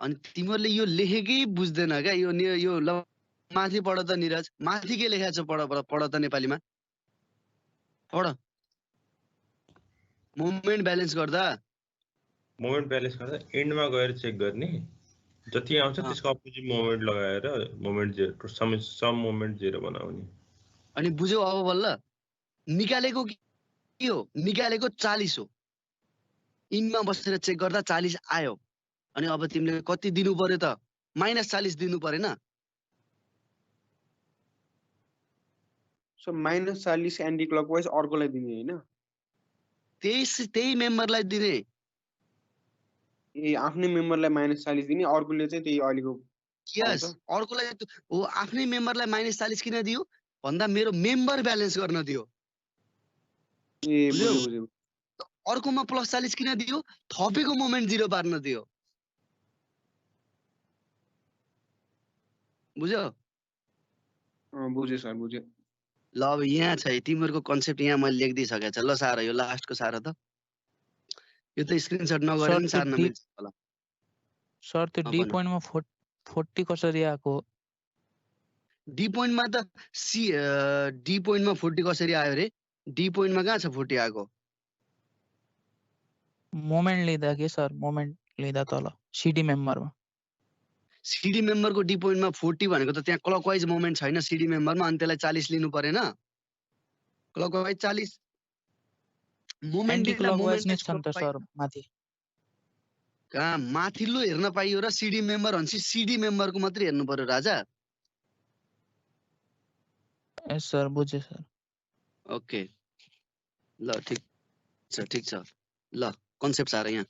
अनि तिमीहरुले यो लेखेकै बुझ्दैन क्या? यो माथि पढ त निरज, माथि के लेखेको छ पढ त नेपालीमा पढ। मोमेन्ट ब्यालेन्स गर्दा एन्डमा गएर चेक गर्ने, जति आउँछ त्यसको अपोजिट मोमेन्ट लगाएर मोमेन्ट 0 सम मोमेन्ट 0 बनाउने। अनि बुझ्यौ अब बल्ल? निकालेको के हो? निकालेको 40 हो। इनमा बसेर चेक गर्दा 40 आयो। अनि अब तिमीले कति दिनु पर्यो त? -40 दिनु परेन? सो -40 एन्टी क्लकवाइज अर्कोलाई दिने हैन? त्यही मेम्बरलाई दिने। ए आफ्नै मेम्बरलाई -40 दिने, अर्कोले चाहिँ त्यही अहिलेको। यस, अर्कोलाई हो। आफ्नै मेम्बरलाई -40 किन दियो भन्दा मेरो मेम्बर ब्यालेन्स गर्न दियो। ए बुझ्यो। अर्कोमा +40 किन दियो? थपेको मोमेन्ट 0 पार्न दियो। बुझ्यो? बुझेँ सर, बुझेँ। ल अब यहाँ छ है तिमीहरूको कन्सेप्ट यहाँ मैले लेखिदिइसकेको छ। ल सारो यो लास्टको सारो त यो त स्क्रिनसट नगरे सर पनि त्यो सार्न डी मिल्छ होला। सर त्यो डी भन। पोइन्टमा 40 कसरी आएको? डी पोइन्टमा त डी पोइन्टमा 40 कसरी आयो रे? डी पोइन्टमा कहाँ छ 40 आएको? मोमेन्ट लिँदा के सर, मोमेन्ट लिँदा तल सिडी मेम्बरमा। सिडी मेम्बरको डी पोइन्टमा 40 भनेको त त्यहाँ क्लकवाइज मोमेन्ट छैन सिडी मेम्बरमा, अनि त्यसलाई 40 लिनु परेन? क्लकवाइज 40 मोमेन्ट एन्टी लिँदा क्लकवाइज मोमेन्ट नै छ नि त सर माथि। कहाँ माथिल्लो हेर्न पाइयो र सिडी मेम्बर भनेपछि सिडी मेम्बरको मात्रै हेर्नु पर्यो राजा। ए सर बुझेँ सर। ओके ल ठिक छ। ल कन्सेप्ट सारा यहाँ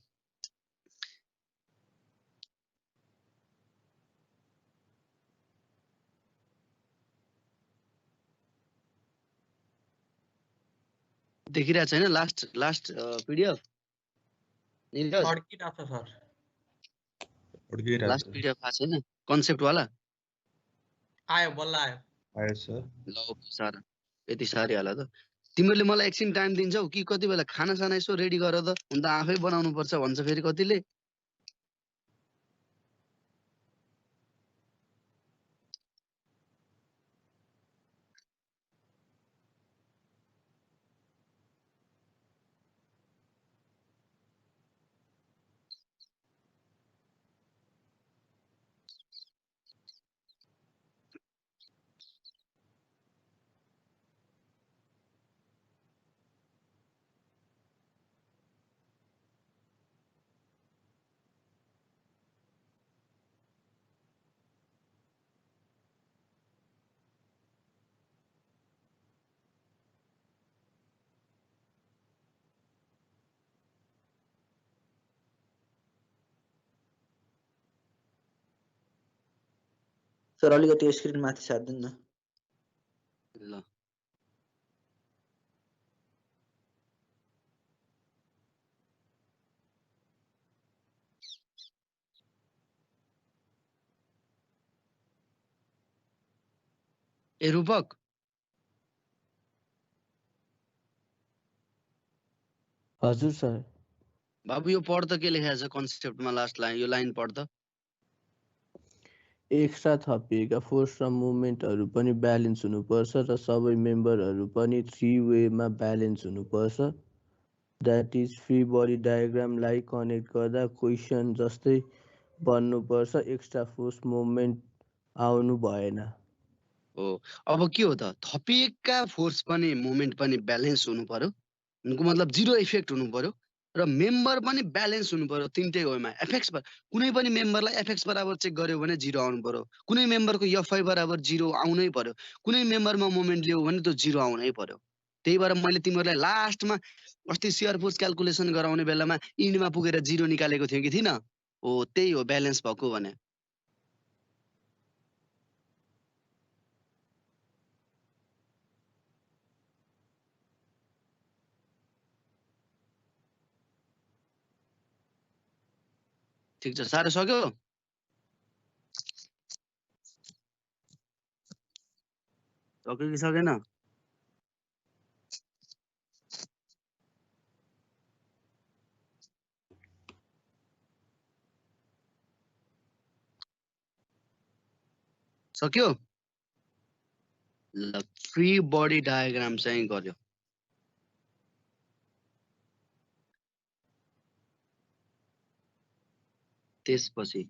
देखिरहेको छैन? लास्ट पिडिएफ नीरज, अड्किरहेको छ सर। लास्ट पिडिएफ आएको छैन कन्सेप्ट वाला? आयो बल्ल आयो। आयो सर। ल ओके सारा यति सारिहाल त। तिमीहरूले मलाई एकछिन टाइम दिन्छौ कि कति बेला खानासाना यसो रेडी गर त, हुन त आफै बनाउनु पर्छ भन्छ फेरि कतिले। सर अलिकति स्क्रिन माथि सार्दिनु न। ल ए रूपक हजुर सर। बाबु यो पढ त के लेखेको छ कन्सेप्टमा लास्ट लाइन, यो लाइन पढ त। एक्स्ट्रा थपिएका फोर्स र मुभमेन्टहरू पनि ब्यालेन्स हुनुपर्छ र सबै मेम्बरहरू पनि 3 वेमा ब्यालेन्स हुनुपर्छ। द्याट इज फ्री बडी डायग्रामलाई कनेक्ट गर्दा क्वेसन जस्तै बन्नुपर्छ। एक्स्ट्रा फोर्स मुभमेन्ट आउनु भएन। हो अब के हो त थपिएका फोर्स पनि मोमेन्ट पनि ब्यालेन्स हुनु पर्यो। उनको मतलब जिरो इफेक्ट हुनु पर्यो र मेम्बर पनि ब्यालेन्स हुनु पर्यो। तीनटै वेमा एफएक्स कुनै पनि मेम्बरलाई एफएक्स बराबर चेक गर्यो भने 0 आउनु पर्यो। कुनै मेम्बरको एफआई बराबर 0 आउनै पर्यो। कुनै मेम्बरमा मोमेन्ट लियो भने त्यो 0 आउनै पर्यो। त्यही भएर मैले तिमीहरूलाई लास्टमा अस्ति सियर फोर्स क्याल्कुलेसन गराउने बेलामा इन्डमा पुगेर 0 निकालेको थियो कि थिइन? हो त्यही हो ब्यालेन्स भएको भने। ठिक छ साह्रो सक्यो? सक्यो कि सकेन? सक्यो? ल फ्री बडी डायग्राम चाहिँ गर्यो। त्यसपछि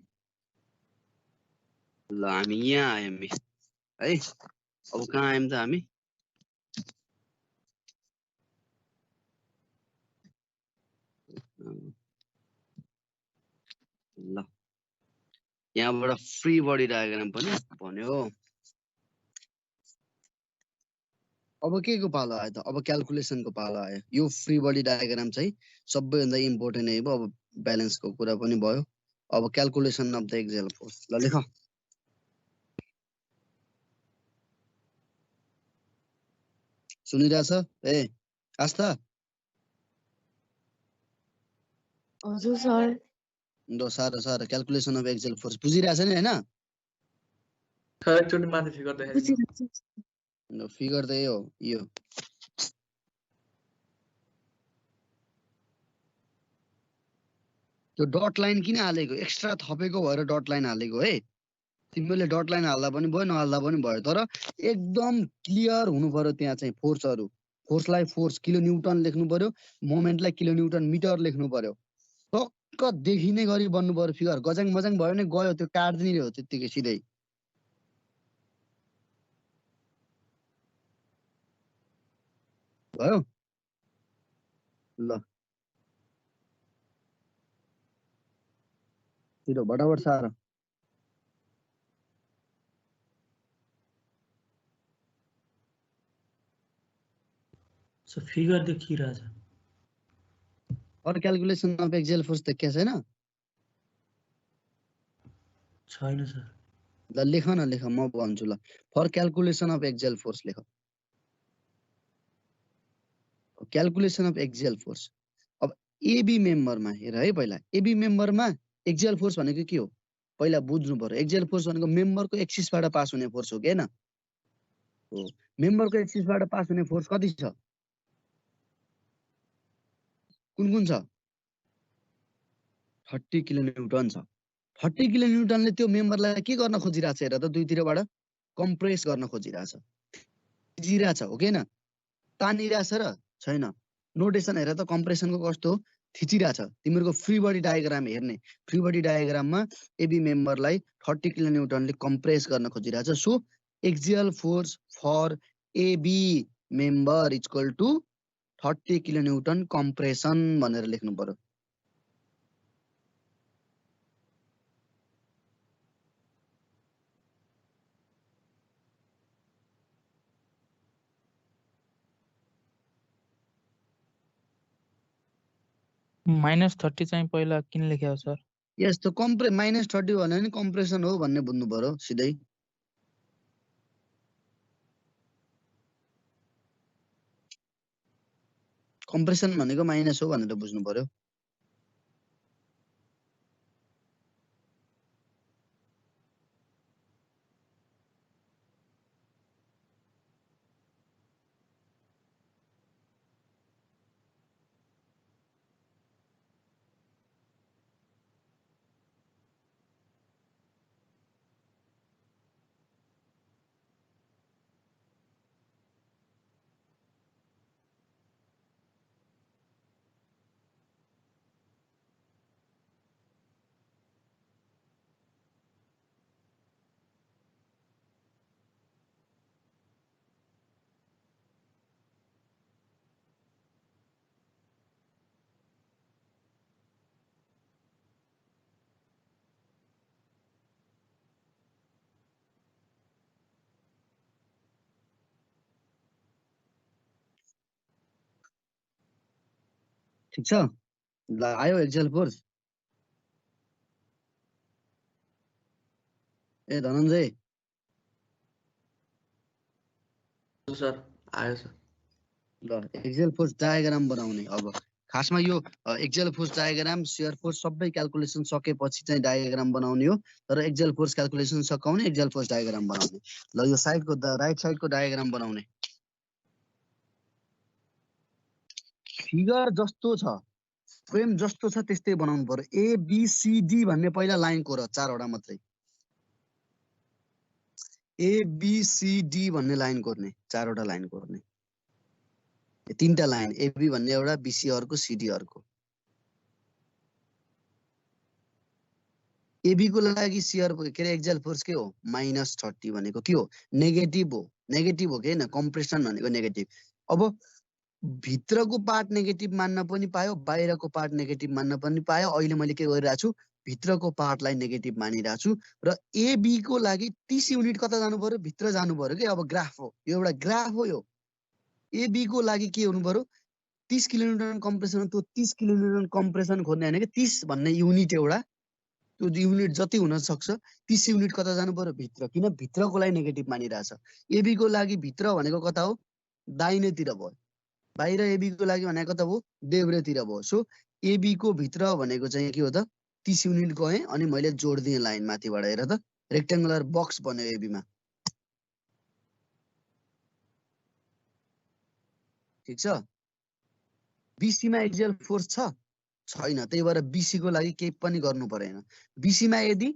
ल हामी यहाँ आयौँ है। अब कहाँ आयौँ त हामी? ल यहाँबाट फ्री बडी डायग्राम पनि भन्यो। अब के को पालो आयो त? अब क्याल्कुलेसनको पालो आयो। यो फ्री बडी डायग्राम चाहिँ सबैभन्दा इम्पोर्टेन्ट नै भयो। अब ब्यालेन्सको कुरा पनि भयो। अब क्याल्कुलेसन अफ द एक्जेल फोर्स ल लेख। सुनिरहेछ? ए आस्था? हजुर सर। साह्रो क्याल्कुलेसन अफ एक्जेल फोर्स बुझिरहेछ नि हैन? सर एकचोटि माथि फिगर देखाइदिनु। फिगर त यो यो त्यो डट लाइन किन हालेको एक्स्ट्रा थपेको भएर डट लाइन हालेको है तिमीले डट लाइन हाल्दा पनि भयो नहाल्दा पनि भयो तर एकदम क्लियर हुनु पर्यो त्यहाँ चाहिँ फोर्सहरु फोर्सलाई फोर्स किलो न्यूटन लेख्नु पर्यो मोमेन्टलाई किलो न्यूटन मिटर लेख्नु पर्यो टक्क देखिने गरी बन्नु पर्यो फिगर गजाङ मजाङ भयो भने गयो त्यो काट्दिने हो त्यतिकै सिधै भयो ल छिटो फटाफट सार सर फिगर देखिरहेछ और क्याल्कुलेसन अफ एक्जेल फोर्स देखिया छैन छैन सर ल लेख न लेख म भन्छु ल for calculation of axial force लेख क्याल्कुलेसन अफ एक्जेल फोर्स अब एबी मेम्बरमा हेर है पहिला एबी मेम्बरमा एक्जेल फोर्स भनेको के हो पहिला बुझ्नु पर्यो एक्जेल फोर्स भनेको मेम्बरको एक्सिसबाट पास हुने फोर्स हो के हैन हो मेम्बरको एक्सिसबाट पास हुने फोर्स कति छ कुन कुन छ 30 किलो न्यूटन छ 30 किलो न्यूटनले त्यो मेम्बरलाई के गर्न खोजिरहेछ हेर त दुईतिरबाट कम्प्रेस गर्न खोजिरहेछ जिरहेछ हो के हैन तानिरहेछ र छैन नोटेसन हेर त कम्प्रेसनको कस्तो हो थिचिरहेछ तिमीहरुको फ्री बडी डायग्राम हेर्ने फ्री बडी डायग्राममा एबी मेम्बरलाई 30 किलो न्यूटनले कम्प्रेस गर्न खोजिरहेछ so axial force for AB member equal to 30 kilo newton compression भनेर लेख्नु पर्यो -30 चाहिँ पहिला किन लेख्या हो सर यस त -30 भने नि कम्प्रेसन हो भन्ने बुझ्नु पर्यो सिधै कम्प्रेसन भनेको माइनस हो भनेर बुझ्नु पर्यो ठीक छ ल आयो एक्सेल फोर्स ए धनञ्जय सर आयो सर ल एक्सेल फोर्स डायग्राम बनाउने अब खासमा यो axial force diagram shear force सबै क्याल्कुलेसन सकेपछि चाहिँ डायग्राम बनाउने हो तर एक्सेल फोर्स क्याल्कुलेसन सकाउने एक्सेल फोर्स डायग्राम बनाउने ल यो साइडको राइट साइडको डायग्राम बनाउने फिगर जस्तो छ फ्रेम जस्तो छ त्यस्तै बनाउनु पर्यो ए बी सी डी भन्ने पहिला लाइन कोर चारवटा मात्रै ए बी सी डी भन्ने लाइन कोर्ने चारवटा लाइन कोर्ने तीनटा लाइन एबी भन्ने एउटा बीसी अर्को सीडी अर्को एबी को लागि शियर के रे एक्सियल फोर्स के हो -30 भनेको के हो नेगेटिभ हो के हैन कम्प्रेसन भनेको नेगेटिभ अब भित्रको पार्ट नेगेटिभ मान्न पनि पायो बाहिरको पार्ट नेगेटिभ मान्न पनि पायो अहिले मैले के गरिरहेको छु भित्रको पार्टलाई नेगेटिभ मानिरहेको छु र एबी को लागि 30 युनिट कता जानु पर्यो भित्र जानु पर्यो के अब ग्राफ हो यो एउटा ग्राफ हो यो एबी को लागि के हुनु पर्यो 30 किलो न्यूटन कम्प्रेसन त्यो 30 किलो न्यूटन कम्प्रेसन खोज्ने हैन के 30 भन्ने युनिट एउटा त्यो युनिट जति हुन सक्छ 30 युनिट कता जानु पर्यो भित्र किन भित्रको लागि नेगेटिभ मानिरहेछ एबी को लागि भित्र भनेको कता हो दाहिनेतिर भयो बाहिर एबी को लागि भनेको कता हो देब्रेतिर भयो सो एबी को भित्र भनेको चाहिँ के हो त 30 युनिट गए अनि मैले जोड दिए लाइन माथिबाट हेर त रेक्टेङ्गुलर बक्स बन्यो एबीमा। ठिक छ। बीसीमा एक्सियल फोर्स छ छैन, त्यही भएर बीसी को लागि केही पनि गर्नु परेन। बीसीमा यदि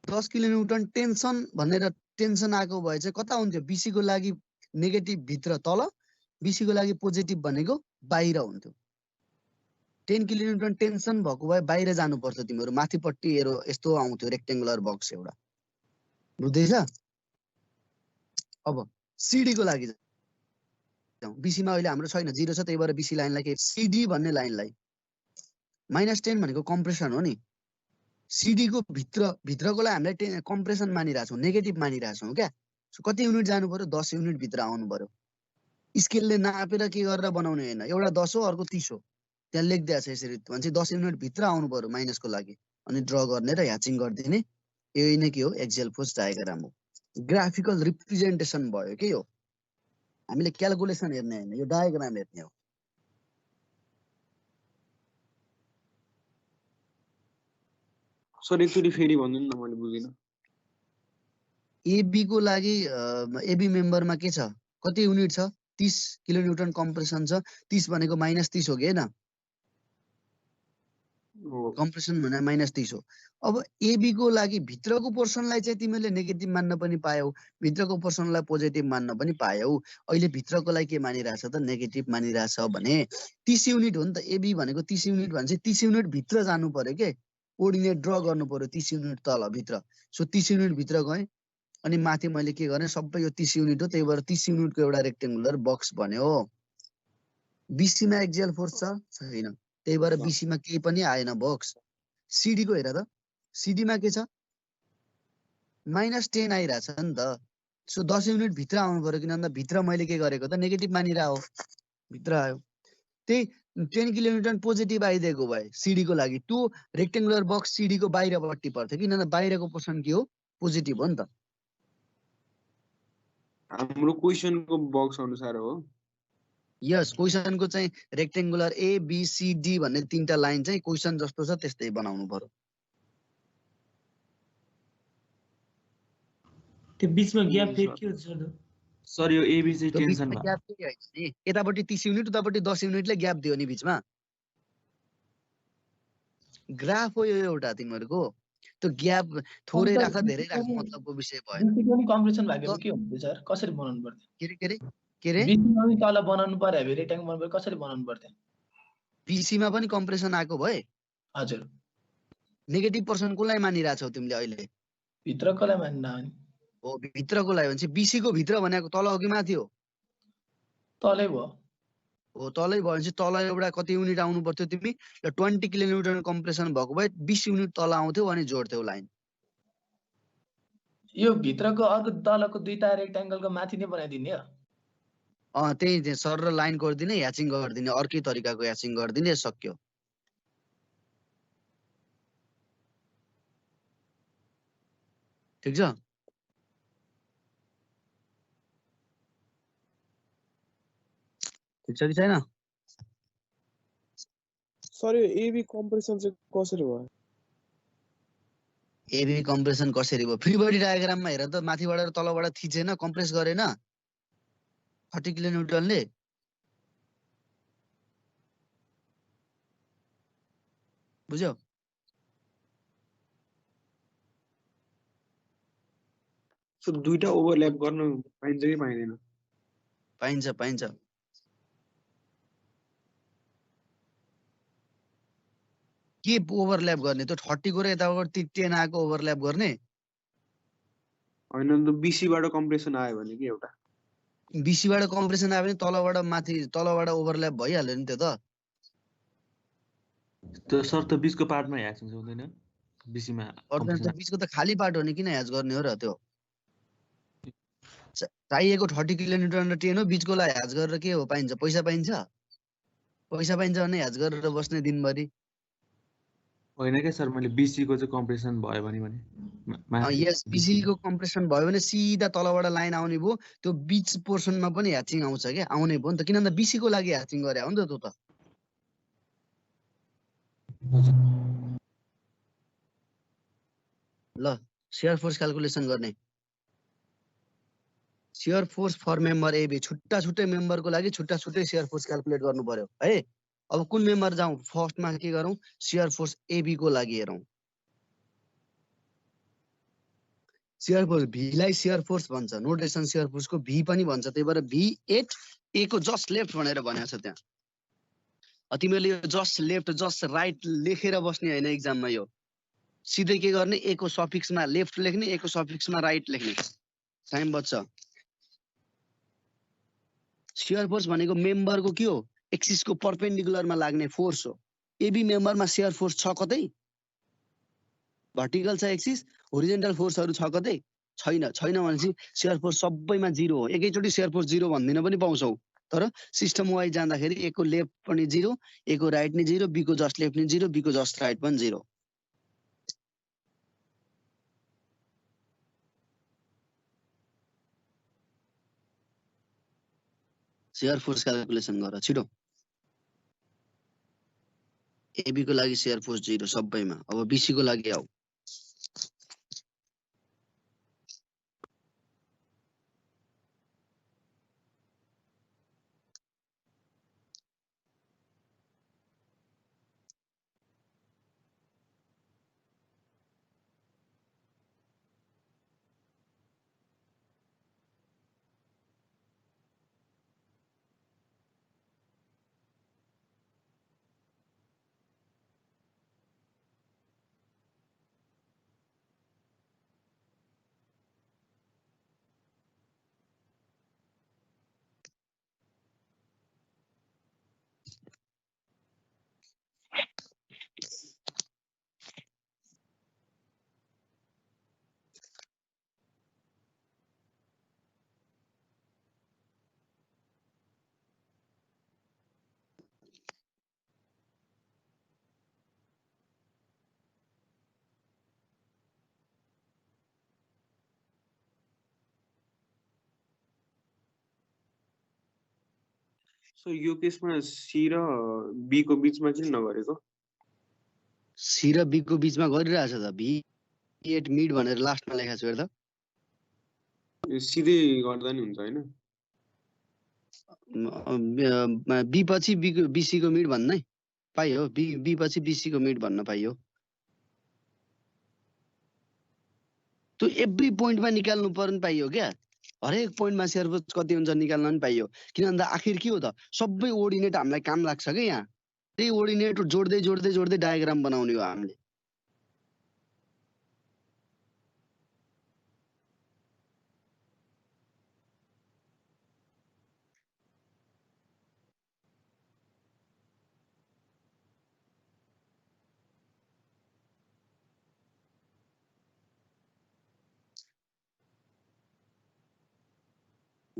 10 किलोन्युटन टेन्सन भनेर टेन्सन आएको भए चाहिँ कता हुन्थ्यो? बीसी को लागि नेगेटिभ भित्र तल, बीसी को लागि पोजिटिभ भनेको बाहिर हुन्थ्यो। 10 किलोन्युटन टेन्सन भएको भए बाहिर जानु पर्थ्यो तिमीहरू, माथिपट्टि एरो यस्तो आउँथ्यो रेक्टेङ्गुलर बक्स एउटा। बुझ्दैछ? अब सीडी को लागि जाउँ। बीसीमा अहिले हाम्रो छैन, 0 छ, त्यही भएर बीसी लाइनलाई के सीडी भन्ने लाइनलाई -10 भनेको कम्प्रेसन हो नि। सीडी को भित्रकोलाई हामीले कम्प्रेसन मानिरहेछौँ, नेगेटिभ मानिरहेछौँ क्या। सो कति युनिट जानु पर्यो? 10 युनिट भित्र आउनु पर्यो। स्केलले नापेर के गरेर बनाउने होइन, एउटा 10 हो अर्को 30 हो, त्यहाँ लेखिदिएको छ यसरी। भन्छ 10 युनिट भित्र आउनु पर्यो माइनसको लागि, अनि ड्र गर्ने र ह्याचिङ गरिदिने। यही नै के हो? एक्सियल फोर्स डायग्राम हो। ग्राफिकल रिप्रेजेन्टेसन भयो के हो। हामीले क्यालकुलेसन हेर्ने होइन, यो डायग्राम हेर्ने हो। सर एकचोटि फेरि भन्नु न, मैले बुझिनँ। एबी को लागि एबी मेम्बरमा के छ? कति युनिट छ? 30 किलोन्युटन कम्प्रेसन छ। 30 भनेको -30 हो कि होइन? कम्प्रेसन भने -30 हो। अब एबी को लागि भित्रको पोर्सनलाई चाहिँ तिमीले नेगेटिभ मान्न पनि पायौ, भित्रको पोर्सनलाई पोजिटिभ मान्न पनि पायौ। अहिले भित्रकोलाई के मानिरहेछ त? नेगेटिभ मानिरहेछ भने 30 युनिट हो नि त। एबी भनेको 30 युनिट भने चाहिँ 30 युनिट भित्र जानु पर्यो के, कोअर्डिनेट ड्र गर्नु पर्यो 30 युनिट तल भित्र। सो 30 युनिट भित्र गएँ, अनि माथि मैले के गरेँ? सबै यो 30 युनिट हो, त्यही भएर 30 युनिटको एउटा रेक्टेङ्गुलर बक्स बन्यो। बीसीमा एक्सियल फोर्स छ छैन, त्यही भएर बीसीमा केही पनि आएन बक्स। सीडी को हेर त, सीडीमा के छ? -10 आइरहेछ नि त। सो 10 युनिट भित्र आउनु पर्यो, किन भन्दा भित्र मैले के गरेको त? नेगेटिभ मानिरहेको, भित्र आयो। त्यही 10 किलोन्युटन पोजिटिभ आइदिएको भए सीडी को लागि त्यो रेक्टेङ्गुलर बक्स सीडी को बाहिरपट्टि पर्थ्यो, किन भन्दा बाहिरको पोर्सन के हो? पोजिटिभ हो नि त। हाम्रो क्वेसनको बक्स अनुसार हो। यस, क्वेसनको चाहिँ रेक्टेङ्गुलर ABCD भन्ने 3टा लाइन चाहिँ क्वेसन जस्तो छ त्यस्तै बनाउनु पर्यो। त्यो बीचमा ग्याप फेरि के हुन्छ त? सर यो एबी चाहिँ टेन्सन ग्याप के हैन नि, यतापट्टि 30 युनिट उतापट्टि 10 युनिटले ग्याप दियो नि बिचमा। ग्राफ हो यो एउटा तिमीहरूको। त्यो ग्याप थोरै राख धेरै राख मतलबको विषय भयो। बीसी पनि कम्प्रेसन भएको के हुन्छ सर? कसरी बनाउनु पर्थ्यो? के रे बीसी पनि तल बनाउनु पर्यो भने रेक्टेङ्गल बनाउनु कसरी बनाउनु पर्थ्यो? बीसीमा पनि कम्प्रेसन आएको भए हजुर, नेगेटिभ पर्सन कोलाई मानिरहेछौ तिमीले अहिले? भित्रकोलाई मान्न हो, भित्रकोलाई भने चाहिँ बीसी को भित्र भनेको तल हो कि माथि हो? तलै भयो। हो, तलै भयो भने चाहिँ तल एउटा कति युनिट आउनु पर्थ्यो तिमी? 20 किलोन्युटन कम्प्रेसन भएको भए 20 युनिट तल आउँथ्यो अनि जोड्थ्यौ लाइन। यो भित्रको अर्को तलको दुईटा रेक्टेङ्गलको माथि नै बनाइदिने हो। त्यही सर र लाइन गरिदिने, ह्याचिङ गरिदिने, अर्कै तरिकाको ह्याचिङ गरिदिने, सक्यो। ठिक छ? ठिक छ कि छैन? सर यो एबी कम्प्रेसन चाहिँ कसरी भयो? एबी कम्प्रेसन कसरी भयो? फ्री बडी डायग्राममा हेर त, माथिबाट र तलबाट थिचेन, कम्प्रेस गरेन 30 किलोन्युटनले। बुझ्यौ? सो दुईटा ओभरल्याप गर्न पाइन्छ कि पाइँदैन? पाइन्छ, पाइन्छ। के ओभरल्याप गर्ने? त्यो 30 को र यताबाट 10 आएको ओभरल्याप गर्ने? होइन, बीसीबाट कम्प्रेसन आयो भने कि एउटा बीसीबाट कम्प्रेसन आयो भने तलबाट माथि, तलबाट ओभरल्याप भइहाल्यो नि त्यो त। त्यो सर त बीचको पार्टमा ह्याच हुन्छ हुँदैन? बीसीमा पर्दैन त, बीचको त खाली पार्ट हो नि, किन ह्याच गर्ने हो र? त्यो चाहिएको 30 किलोन्युटन र 10 हो, बीचकोलाई ह्याच गरेर के हो पाइन्छ? पैसा पाइन्छ? पैसा पाइन्छ भने ह्याच गरेर बस्ने दिनभरि होइन क्या सर, मैले बीसीको चाहिँ कम्प्रेसन भयो भने यस, बीसी को कम्प्रेसन भयो भने सिधा तलबाट लाइन आउने भयो, त्यो बीच पोर्सनमा पनि ह्याचिङ आउँछ क्या, आउने भयो नि त, किन भन्दा बीसी को लागि ह्याचिङ गरे हो नि त त्यो त। ल शेयर फोर्स क्याल्कुलेसन गर्ने shear force for member AB छुट्टा छुट्टै मेम्बरको लागि छुट्टा छुट्टै शेयर फोर्स क्याल्कुलेट गर्नु पर्यो है। अब कुन मेम्बर जाउँ फर्स्टमा के गरौँ शेयर फोर्स एबी को लागि हेरौँ। शेयर फोर्स भी लाई शेयर फोर्स भन्छ नोटेसन शेयर फोर्स को भी पनि भन्छ त्यही भएर भी8 ए को जस्ट लेफ्ट भनेर भनेको छ त्यहाँ। तिमीले यो जस्ट लेफ्ट जस्ट राइट लेखेर बस्ने हैन एक्जाममा यो सिधै के गर्ने ए को सफिक्समा लेफ्ट लेख्ने ए को सफिक्समा राइट लेख्ने टाइम बच्छ। शेयर फोर्स भनेको मेम्बरको के हो एक्सिसको परपेन्डिकुलरमा लाग्ने फोर्स हो। एबी मेम्बरमा शेयर फोर्स छ कतै भर्टिकल छ एक्सिस होरिजेन्टल फोर्सहरु छ कतै छैन भनेपछि शेयर फोर्स सबैमा 0 हो। एकैचोटी शेयर फोर्स 0 भन्दिन पनि पाउँछौ तर सिस्टम वाइज जाँदाखेरि ए को लेफ्ट पनि 0 ए को राइट नि 0 बी को जस्ट लेफ्ट नि 0 बी को जस्ट राइट पनि 0। शेयर फोर्स क्याल्कुलेसन गर छिटो। एबी को लागि शेयर फोर्स 0 सबैमा। अब बीसी को लागि आऊ। सो यो केसमा सी र बी को बीचमा किन नगरेको? सी र बी को बीचमा गरिरहेछ त भी8 मिड भनेर लास्टमा लेखेको छु हेर त। सिधै गर्दा नि हुन्छ हैन? बी पछि बीसी को मिड भन्नै पाइयो। बी पछि बीसी को मिड भन्न पाइयो। त्यो एभ्री पोइन्टमा निकाल्नु पर्ने पाइयो क्या। हरेक पोइन्टमा शेयर फोर्स कति हुन्छ निकाल्न पनि पाइयो। किन भन्दा आखिर के हो त सबै ओर्डिनेट हामीलाई काम लाग्छ के यहाँ। त्यही ओर्डिनेट जोड्दै जोड्दै जोड्दै डायग्राम बनाउने हो हामीले।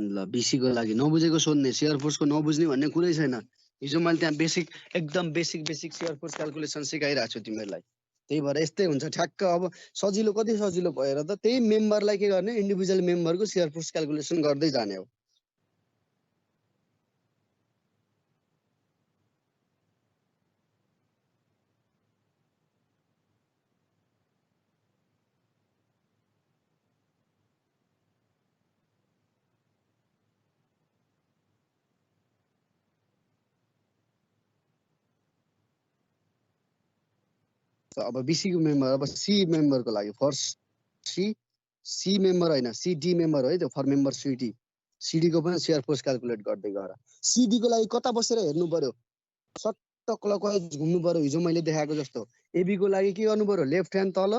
ल बीसी को लागि नबुझेको सोध्ने शेयर फोर्स को नबुझ्ने भन्ने कुरै छैन। हिजो मैले त्यहाँ एकदम बेसिक शेयर फोर्स क्याल्कुलेसन सिकाइरहेको छु तिमीहरूलाई। त्यही भएर यस्तै हुन्छ ठ्याक्क। अब सजिलो कति सजिलो भएर त त्यही मेम्बरलाई के गर्ने इन्डिभिजुअल मेम्बरको शेयर फोर्स क्याल्कुलेसन गर्दै जाने हो। अब बीसी को मेम्बर अब सी मेम्बर को लागि फर्स्ट सी मेम्बर हैन सी डी मेम्बर हो है त्यो फर मेम्बर सीडी सीडी को पनि शेयर फोर्स क्याल्कुलेट गर्दै गएर सीडी को लागि कता बसेर हेर्नु पर्यो सट्ट क्लकवाइज घुम्नु पर्यो। हिजो मैले देखाएको जस्तो एबी को लागि के गर्नु पर्यो लेफ्ट ह्यान्ड तल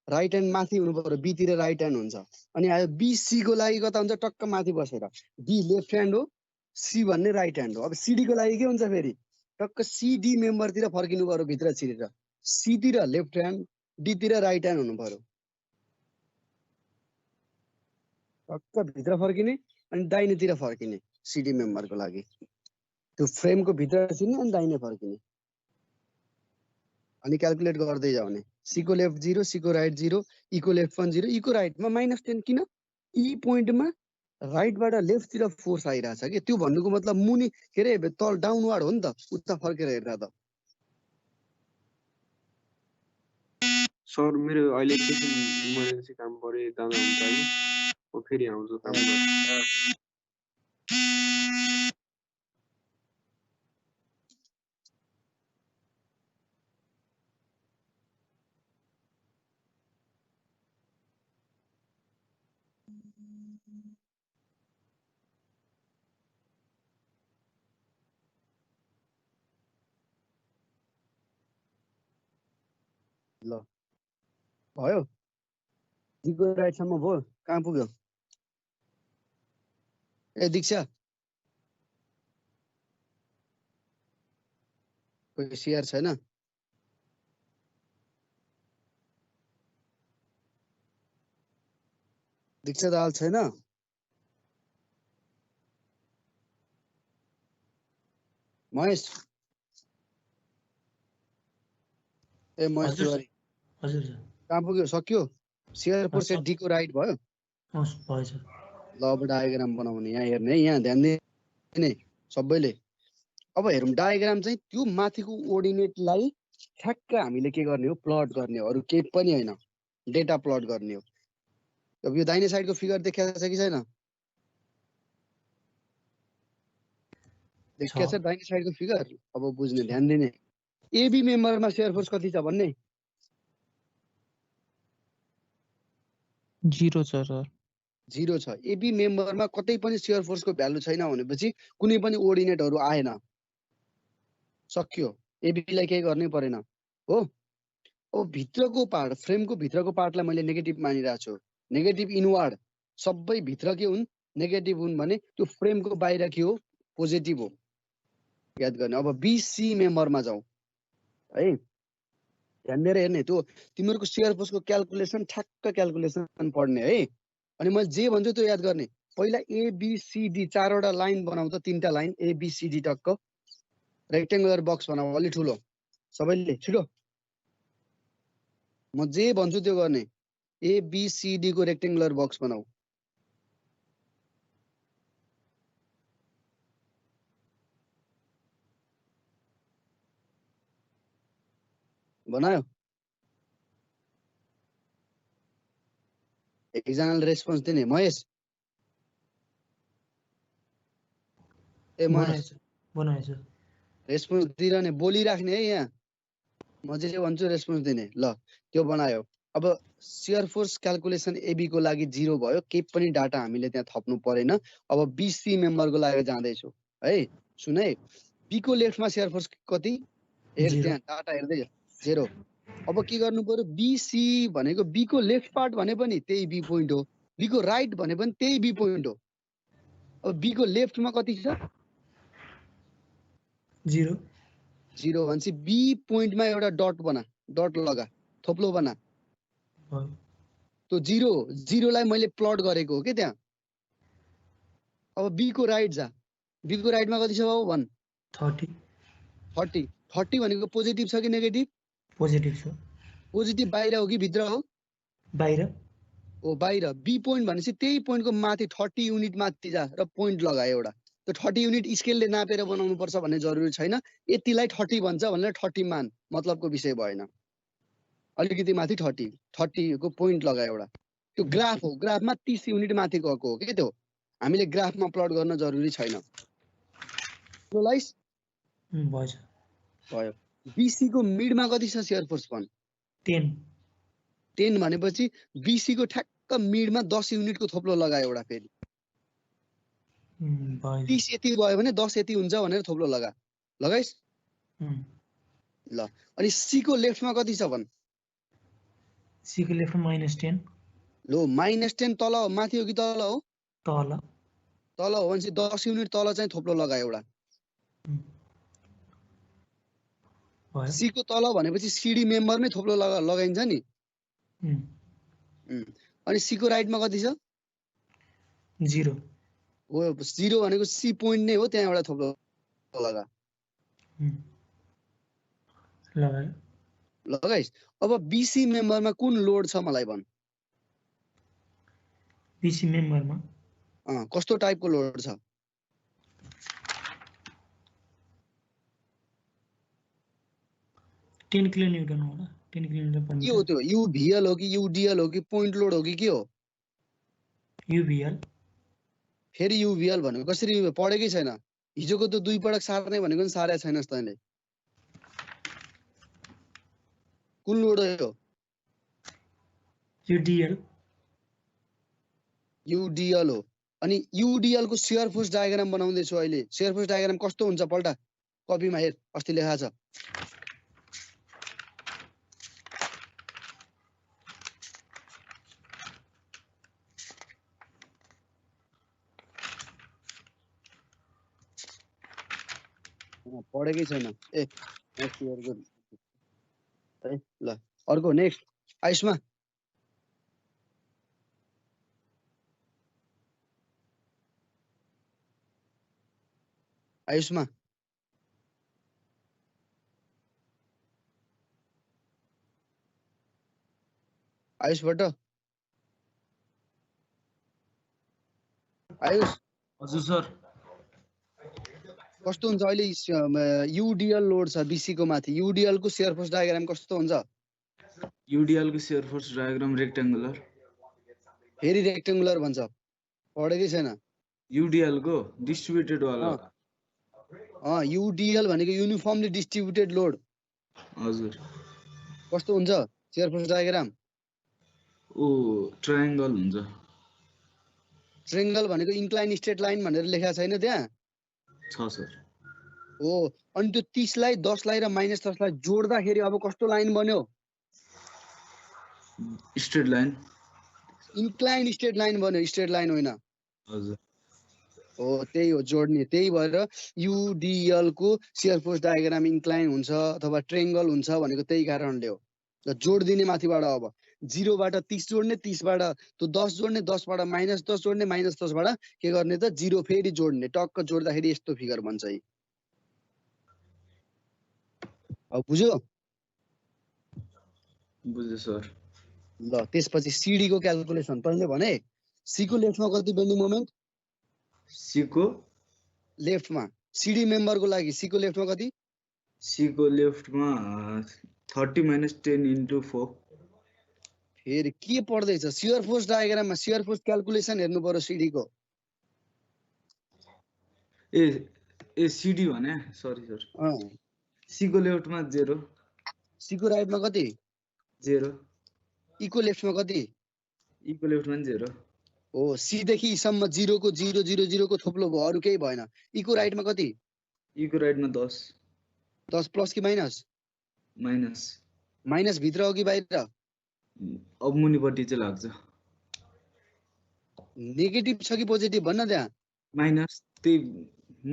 राइट ह्यान्ड माथि हुनु पर्यो। बी तिर राइट ह्यान्ड हुन्छ। अनि आयो बीसी को लागि कता हुन्छ टक्क माथि बसेर बी लेफ्ट ह्यान्ड हो सी भन्ने राइट ह्यान्ड हो। अब सीडी को लागि के हुन्छ फेरि टक्क सीडी मेम्बर तिर फर्किनु पर्यो भित्र छिरेर सी तिर लेफ्ट ह्यान्ड डी तिर राइट ह्यान्ड हुनु पर्यो। टक्क भित्र फर्किने अनि दाहिनेतिर फर्किने सीडी मेम्बर को लागि त्यो फ्रेम को भित्र छिर्ने अनि दाहिने फर्किने अनि क्याल्कुलेट गर्दै जाउने। सी को लेफ्ट 0 सी को राइट 0 ई को लेफ्ट पनि 0 ई को राइटमा -10 किन ई पोइन्टमा राइटबाट लेफ्ट तिर फोर्स आइरहेछ के त्यो भन्नुको मतलब मुनि के रे तल डाउनवार्ड हो नि त उता फर्केर हेर्दा त। सर मेरो अहिले एकैछिन इमर्जेन्सी काम पऱ्यो जाँदा हुन्छ है म फेरि आउँछु काम गरेर ल भयो दिगो राइटसम्म भयो कहाँ पुग्यो ए दीक्षा कोही सिआर छैन दीक्षा दाल छैन महेश ए महेश हजुर तिवारी हजुर सर कहाँ पुग्यो सक्यो सिआर फोर सेट डी को राइट भयो हस् भयो सर ल अब डायग्राम बनाउने यहाँ हेर्ने है यहाँ ध्यान दिने सबैले अब हेरौँ डायग्राम चाहिँ त्यो माथिको कोअर्डिनेटलाई ठ्याक्क हामीले के गर्ने हो प्लट गर्ने हो अरू केही पनि होइन डेटा प्लट गर्ने हो अब यो दाहिने साइडको फिगर देखाएको छ कि छैन देखाएको छ दाहिने साइडको फिगर अब बुझ्ने ध्यान दिने एबी मेम्बरमा शेयर फोर्स कति छ भन्ने 0 छ सर 0 छ एबी मेम्बरमा कतै पनि शेयर फोर्सको भ्यालु छैन भनेपछि कुनै पनि कोअर्डिनेटहरु आएन सक्यो एबीलाई केही गर्नै परेन हो अब भित्रको पार्ट फ्रेमको भित्रको पार्टलाई मैले नेगेटिभ मानिरहेको छु नेगेटिभ इनवर्ड सबै भित्र के हुन् नेगेटिभ हुन् भने त्यो फ्रेमको बाहिर के हो पोजिटिभ हो याद गर्ने अब बीसी मेम्बरमा जाउँ है ध्यान दिएर हेर्ने त्यो तिमीहरुको शेयर फोर्सको क्याल्कुलेसन ठ्याक्क क्याल्कुलेसन पढ्ने है अनि मैले जे भन्छु त्यो याद गर्ने पहिला ए बी सी डी चारवटा लाइन बनाऊ त तीनटा line A B C D टक्क रेक्टेंगुलर बक्स बनाऊ अलि ठुलो सबैले छिटो म जे भन्छु त्यो गर्ने ए बी सी डी को रेक्टेंगुलर बक्स बनाऊ बनायो एकजनाले रेस्पोन्स दिने महेश ए महेश बनाएछ रेस्पोन्स दिइरहने बोलिराख्ने है यहाँ म जे भन्छु रेस्पोन्स दिने ल त्यो बनायो अब शेयर फोर्स क्याल्कुलेसन एबी को लागि 0 भयो केही पनि डाटा हामीले त्यहाँ थप्नु परेन अब बीसी मेम्बरको लागि जाँदै छु है सुन है बी को लेफ्टमा शेयर फोर्स कति हेर त्यहाँ डाटा हेर्दै 0 अब के गर्नु पर्यो बीसी भनेको बी को लेफ्ट पार्ट भने पनि त्यही बी पोइन्ट हो बी को राइट भने पनि त्यही बी पोइन्ट हो अब बी को लेफ्टमा कति छ 0 0 भनेपछि बी पोइन्टमा एउटा डट बना डट लगा थोप्लो बना त्यो 0 लाई मैले प्लट गरेको हो के त्यहाँ अब बी को राइट जा बी को राइटमा कति छ बाबु भन 30 भनेको पोजिटिभ छ कि नेगेटिभ पोजिटिभ छ पोजिटिभ बाहिर हो कि भित्र हो बाहिर ओ बाहिर बी पोइन्ट भनेपछि त्यही पोइन्टको माथि 30 युनिट माथि जा र पोइन्ट लगा एउटा त्यो 30 युनिट स्केलले नापेर बनाउनु पर्छ भन्ने जरुरी छैन यतिलाई 30 भन्छ भनेर 30 मान मतलबको विषय भएन अलिकति माथि 30 को पोइन्ट लगा एउटा त्यो ग्राफ हो ग्राफमा 30 युनिट माथि गएको हो के त्यो हामीले ग्राफमा प्लट गर्न जरुरी छैन भयो बीसी को मिडमा कति छ शेयर फोर्स भन 10 भनेपछि बीसी को ठ्याक्क मिडमा 10 युनिटको थोप्लो लगायो एउटा फेरि 30 यति भयो भने 10 यति हुन्छ भनेर थोप्लो लगा लगाइस ल अनि सी को लेफ्टमा कति छ भन सी को लेफ्टमा -10 लो -10 तल माथि हो कि तल हो तल हो भनेपछि 10 युनिट तल चाहिँ थोप्लो लगायो एउटा सी को तल भनेपछि सीडी मेम्बरमै थोप्लो लगाइन्छ नि अनि सी को राइटमा कति छ 0 हो 0 भनेको सी पोइन्ट नै हो त्यहाँ एउटा थोप्लो लगा लगाइस अब बीसी मेम्बरमा कुन लोड छ मलाई भन बीसी मेम्बरमा कस्तो टाइपको लोड छ 10 किलोन्युटन होला 10 किलोन्युटन पर के हो मिटर त्यो युभिएल हो कि युडिएल हो कि पोइन्ट लोड हो कि के हो युभिएल फेरि युभिएल भनेको कसरी पढेकै छैन हिजोको त 2 पटक सार्ने भनेको नि सारेको छैनस् तैँले कुन लोड हो यो युडिएल युडिएल हो अनि युडिएल को शियर फोर्स डायग्राम बनाउँदै छु अहिले शियर फोर्स डायग्राम कस्तो हुन्छ पल्टा कपीमा हेर अस्ति लेखा छ पढेकै छैन ए नेक्स्ट इयरको है ल अर्को नेक्स्ट आयुष्मा आयुष्मा आयुषबाट आयुष हजुर सर कस्तो हुन्छ अहिले युडिएल लोड छ बीसी को माथि युडिएल को शियर फोर्स डायग्राम कस्तो हुन्छ युडिएल को शियर फोर्स डायग्राम रेक्टेंगुलर फेरि रेक्टेंगुलर भन्छ पढेकै छैन युडिएल को डिस्ट्रिब्युटेड वाला युडिएल भनेको युनिफर्मली डिस्ट्रिब्युटेड लोड हजुर कस्तो हुन्छ शियर फोर्स डायग्राम ओ ट्रायंगल हुन्छ ट्रायंगल भनेको इन्क्लाइन स्ट्रेट लाइन भनेर लेखा छैन त्यहाँ छ सर हो अनि त्यो 30 लाई 10 लाई र -10 लाई जोड्दाखेरि अब कस्तो लाइन बन्यो straight line incline straight line बन्यो स्ट्रेट लाइन होइन हजुर हो त्यही हो जोड्ने त्यही भएर युडिएल को शियर फोर्स डायग्राम इन्क्लाइन हुन्छ अथवा ट्रायंगल हुन्छ भनेको त्यही कारणले हो र जोड दिने माथिबाट अब 0 बाट 30 जोड्ने 30 बाट त्यो 10 जोड्ने 10 बाट -10 जोड्ने -10 बाट के गर्ने त 0 फेरि जोड्ने टक्क जोड्दाखेरि यस्तो फिगर बन्छ है अब बुझ्यो बुझे सर ल त्यसपछि सीडी को क्याल्कुलेसन तैँले भने सी को लेफ्टमा कति बेन्डिङ मोमेन्ट सी को लेफ्टमा सीडी मेम्बर को लागि सी को लेफ्टमा कति सी को लेफ्टमा 30 - 10 × 4 फेरि के पढ्दैछ शियर फोर्स डायग्राममा शियर फोर्स क्याल्कुलेसन हेर्नु पर्यो सीडी को ए सीडी भने सरी सर सी को लेफ्टमा 0 सी को राइटमा कति 0 ई को लेफ्टमा कति ई को लेफ्टमा 0 हो सी देखि ई सम्म 0 को 0 0 0 को थोप्लो भयो अरु केही भएन ई को राइटमा कति ई को राइटमा 10 10 प्लस कि माइनस माइनस भित्र हो कि बाहिर अब मुनिपट्टि चाहिँ लाग्छ नेगेटिभ छ कि पोजिटिभ भन्न त्यहाँ माइनस त्यही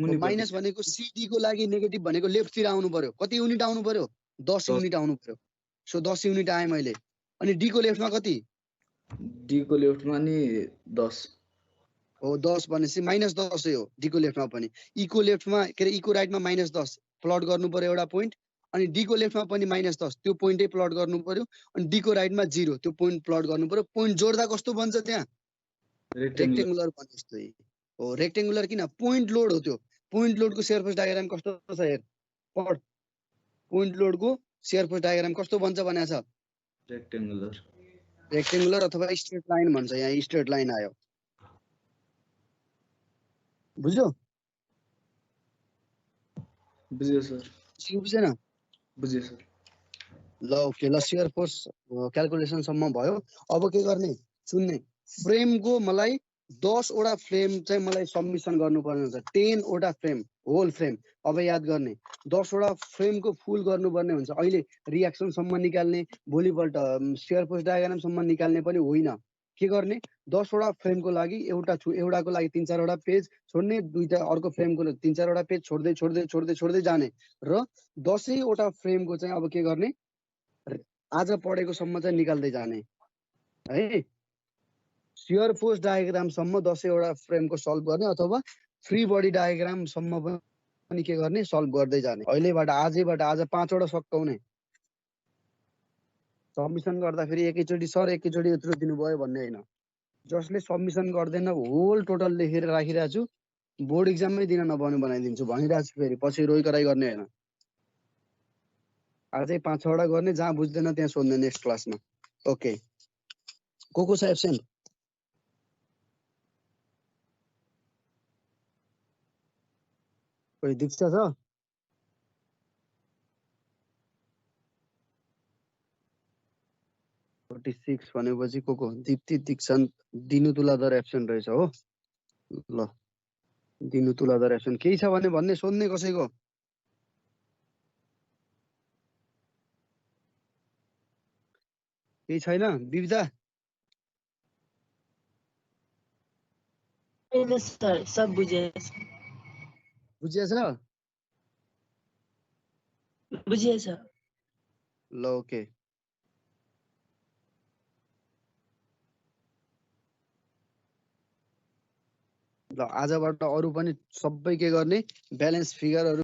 मुनि माइनस भनेको सीडी को लागि नेगेटिभ भनेको लेफ्ट तिर आउनु पर्यो कति युनिट आउनु पर्यो 10 युनिट आउनु पर्यो सो 10 युनिट आए मैले अनि डी को लेफ्टमा कति डी को लेफ्टमा नि 10 हो 10 भनेपछि -10 हो डी को लेफ्टमा पनि ई को लेफ्टमा के रे ई को राइटमा -10 प्लट गर्नु पर्यो एउटा पोइन्ट अनि डी को लेफ्टमा पनि -10 त्यो पोइन्टै प्लट गर्नु पर्यो अनि डी को राइटमा 0 त्यो पोइन्ट प्लट गर्नु पर्यो पोइन्ट जोड्दा कस्तो बन्छ त्यहाँ रेक्टेंगुलर बन्छ जस्तै हो रेक्टेंगुलर किन पोइन्ट लोड हो त्यो पोइन्ट लोड को शियर फोर्स डायग्राम कस्तो छ हेर पढ पोइन्ट लोड को शियर फोर्स डायग्राम कस्तो बन्छ भनेको छ रेक्टेंगुलर अथवा स्ट्रेट लाइन भन्छ यहाँ स्ट्रेट लाइन आयो बुझ्यो बुझ्यो सर बुझेन बुझ्यो सर ल ओके ल शियर फोर्स क्याल्कुलेसन सम्म भयो अब के गर्ने सुन्ने फ्रेम को मलाई 10 वटा फ्रेम चाहिँ मलाई सबमिसन गर्नुपर्ने हुन्छ 10 वटा फ्रेम होल फ्रेम अब याद गर्ने 10 वटा फ्रेम को फुल गर्नुपर्ने हुन्छ अहिले रिएक्सन सम्म निकाल्ने भोलिपल्ट शियर फोर्स डायग्राम सम्म निकाल्ने पनि होइन के गर्ने 10 वटा फ्रेम को लागि एउटा को लागि 3-4 वटा पेज छोड्ने दुईटा अर्को फ्रेम को 3-4 वटा पेज छोड्दै छोड्दै छोड्दै छोड्दै जाने र 10 वटा फ्रेम को चाहिँ अब के गर्ने आज पढेको सम्म चाहिँ निकाल्दै जाने है शियर फोर्स डायग्राम सम्म 10 वटा फ्रेम को सल्भ गर्ने अथवा फ्री बडी डायग्राम सम्म पनि के गर्ने सल्भ गर्दै जाने अहिलेबाट आजैबाट आज 5 वटा सकाउने सबमिसन गर्दाखेरि एकैचोटी सर एकैचोटी यत्रो दिनुभयो भन्ने हैन जसले सबमिसन गर्दैन होल टोटल लेखेर राखिरहेको छु बोर्ड एक्जाममै दिन नपाउनु बनाइदिन्छु भनिरहेको छु फेरि पछि रोइ कराइ गर्ने हैन अझै 5-6वटा गर्ने, जहाँ बुझ्दैन त्यहाँ सोध्ने नेक्स्ट क्लासमा। ओके, को छ एब्सेन्ट? कोही दीक्षा छ? $46 भनेपछि को? दीप्ति, दीक्षान्त, दिनु तुलाधर एब्सेन्ट रहेछ हो। ल, दिनु तुलाधर एब्सेन्ट। केही छ भने भन्ने, सोध्ने कसैको? केही छैन? विविधा? होइन सर, सब बुझिएछ। बुझिएछ? बुझिएछ। ल, ओके। ल, आजबाट अरू पनि सबै के गर्ने, ब्यालेन्स फिगरहरू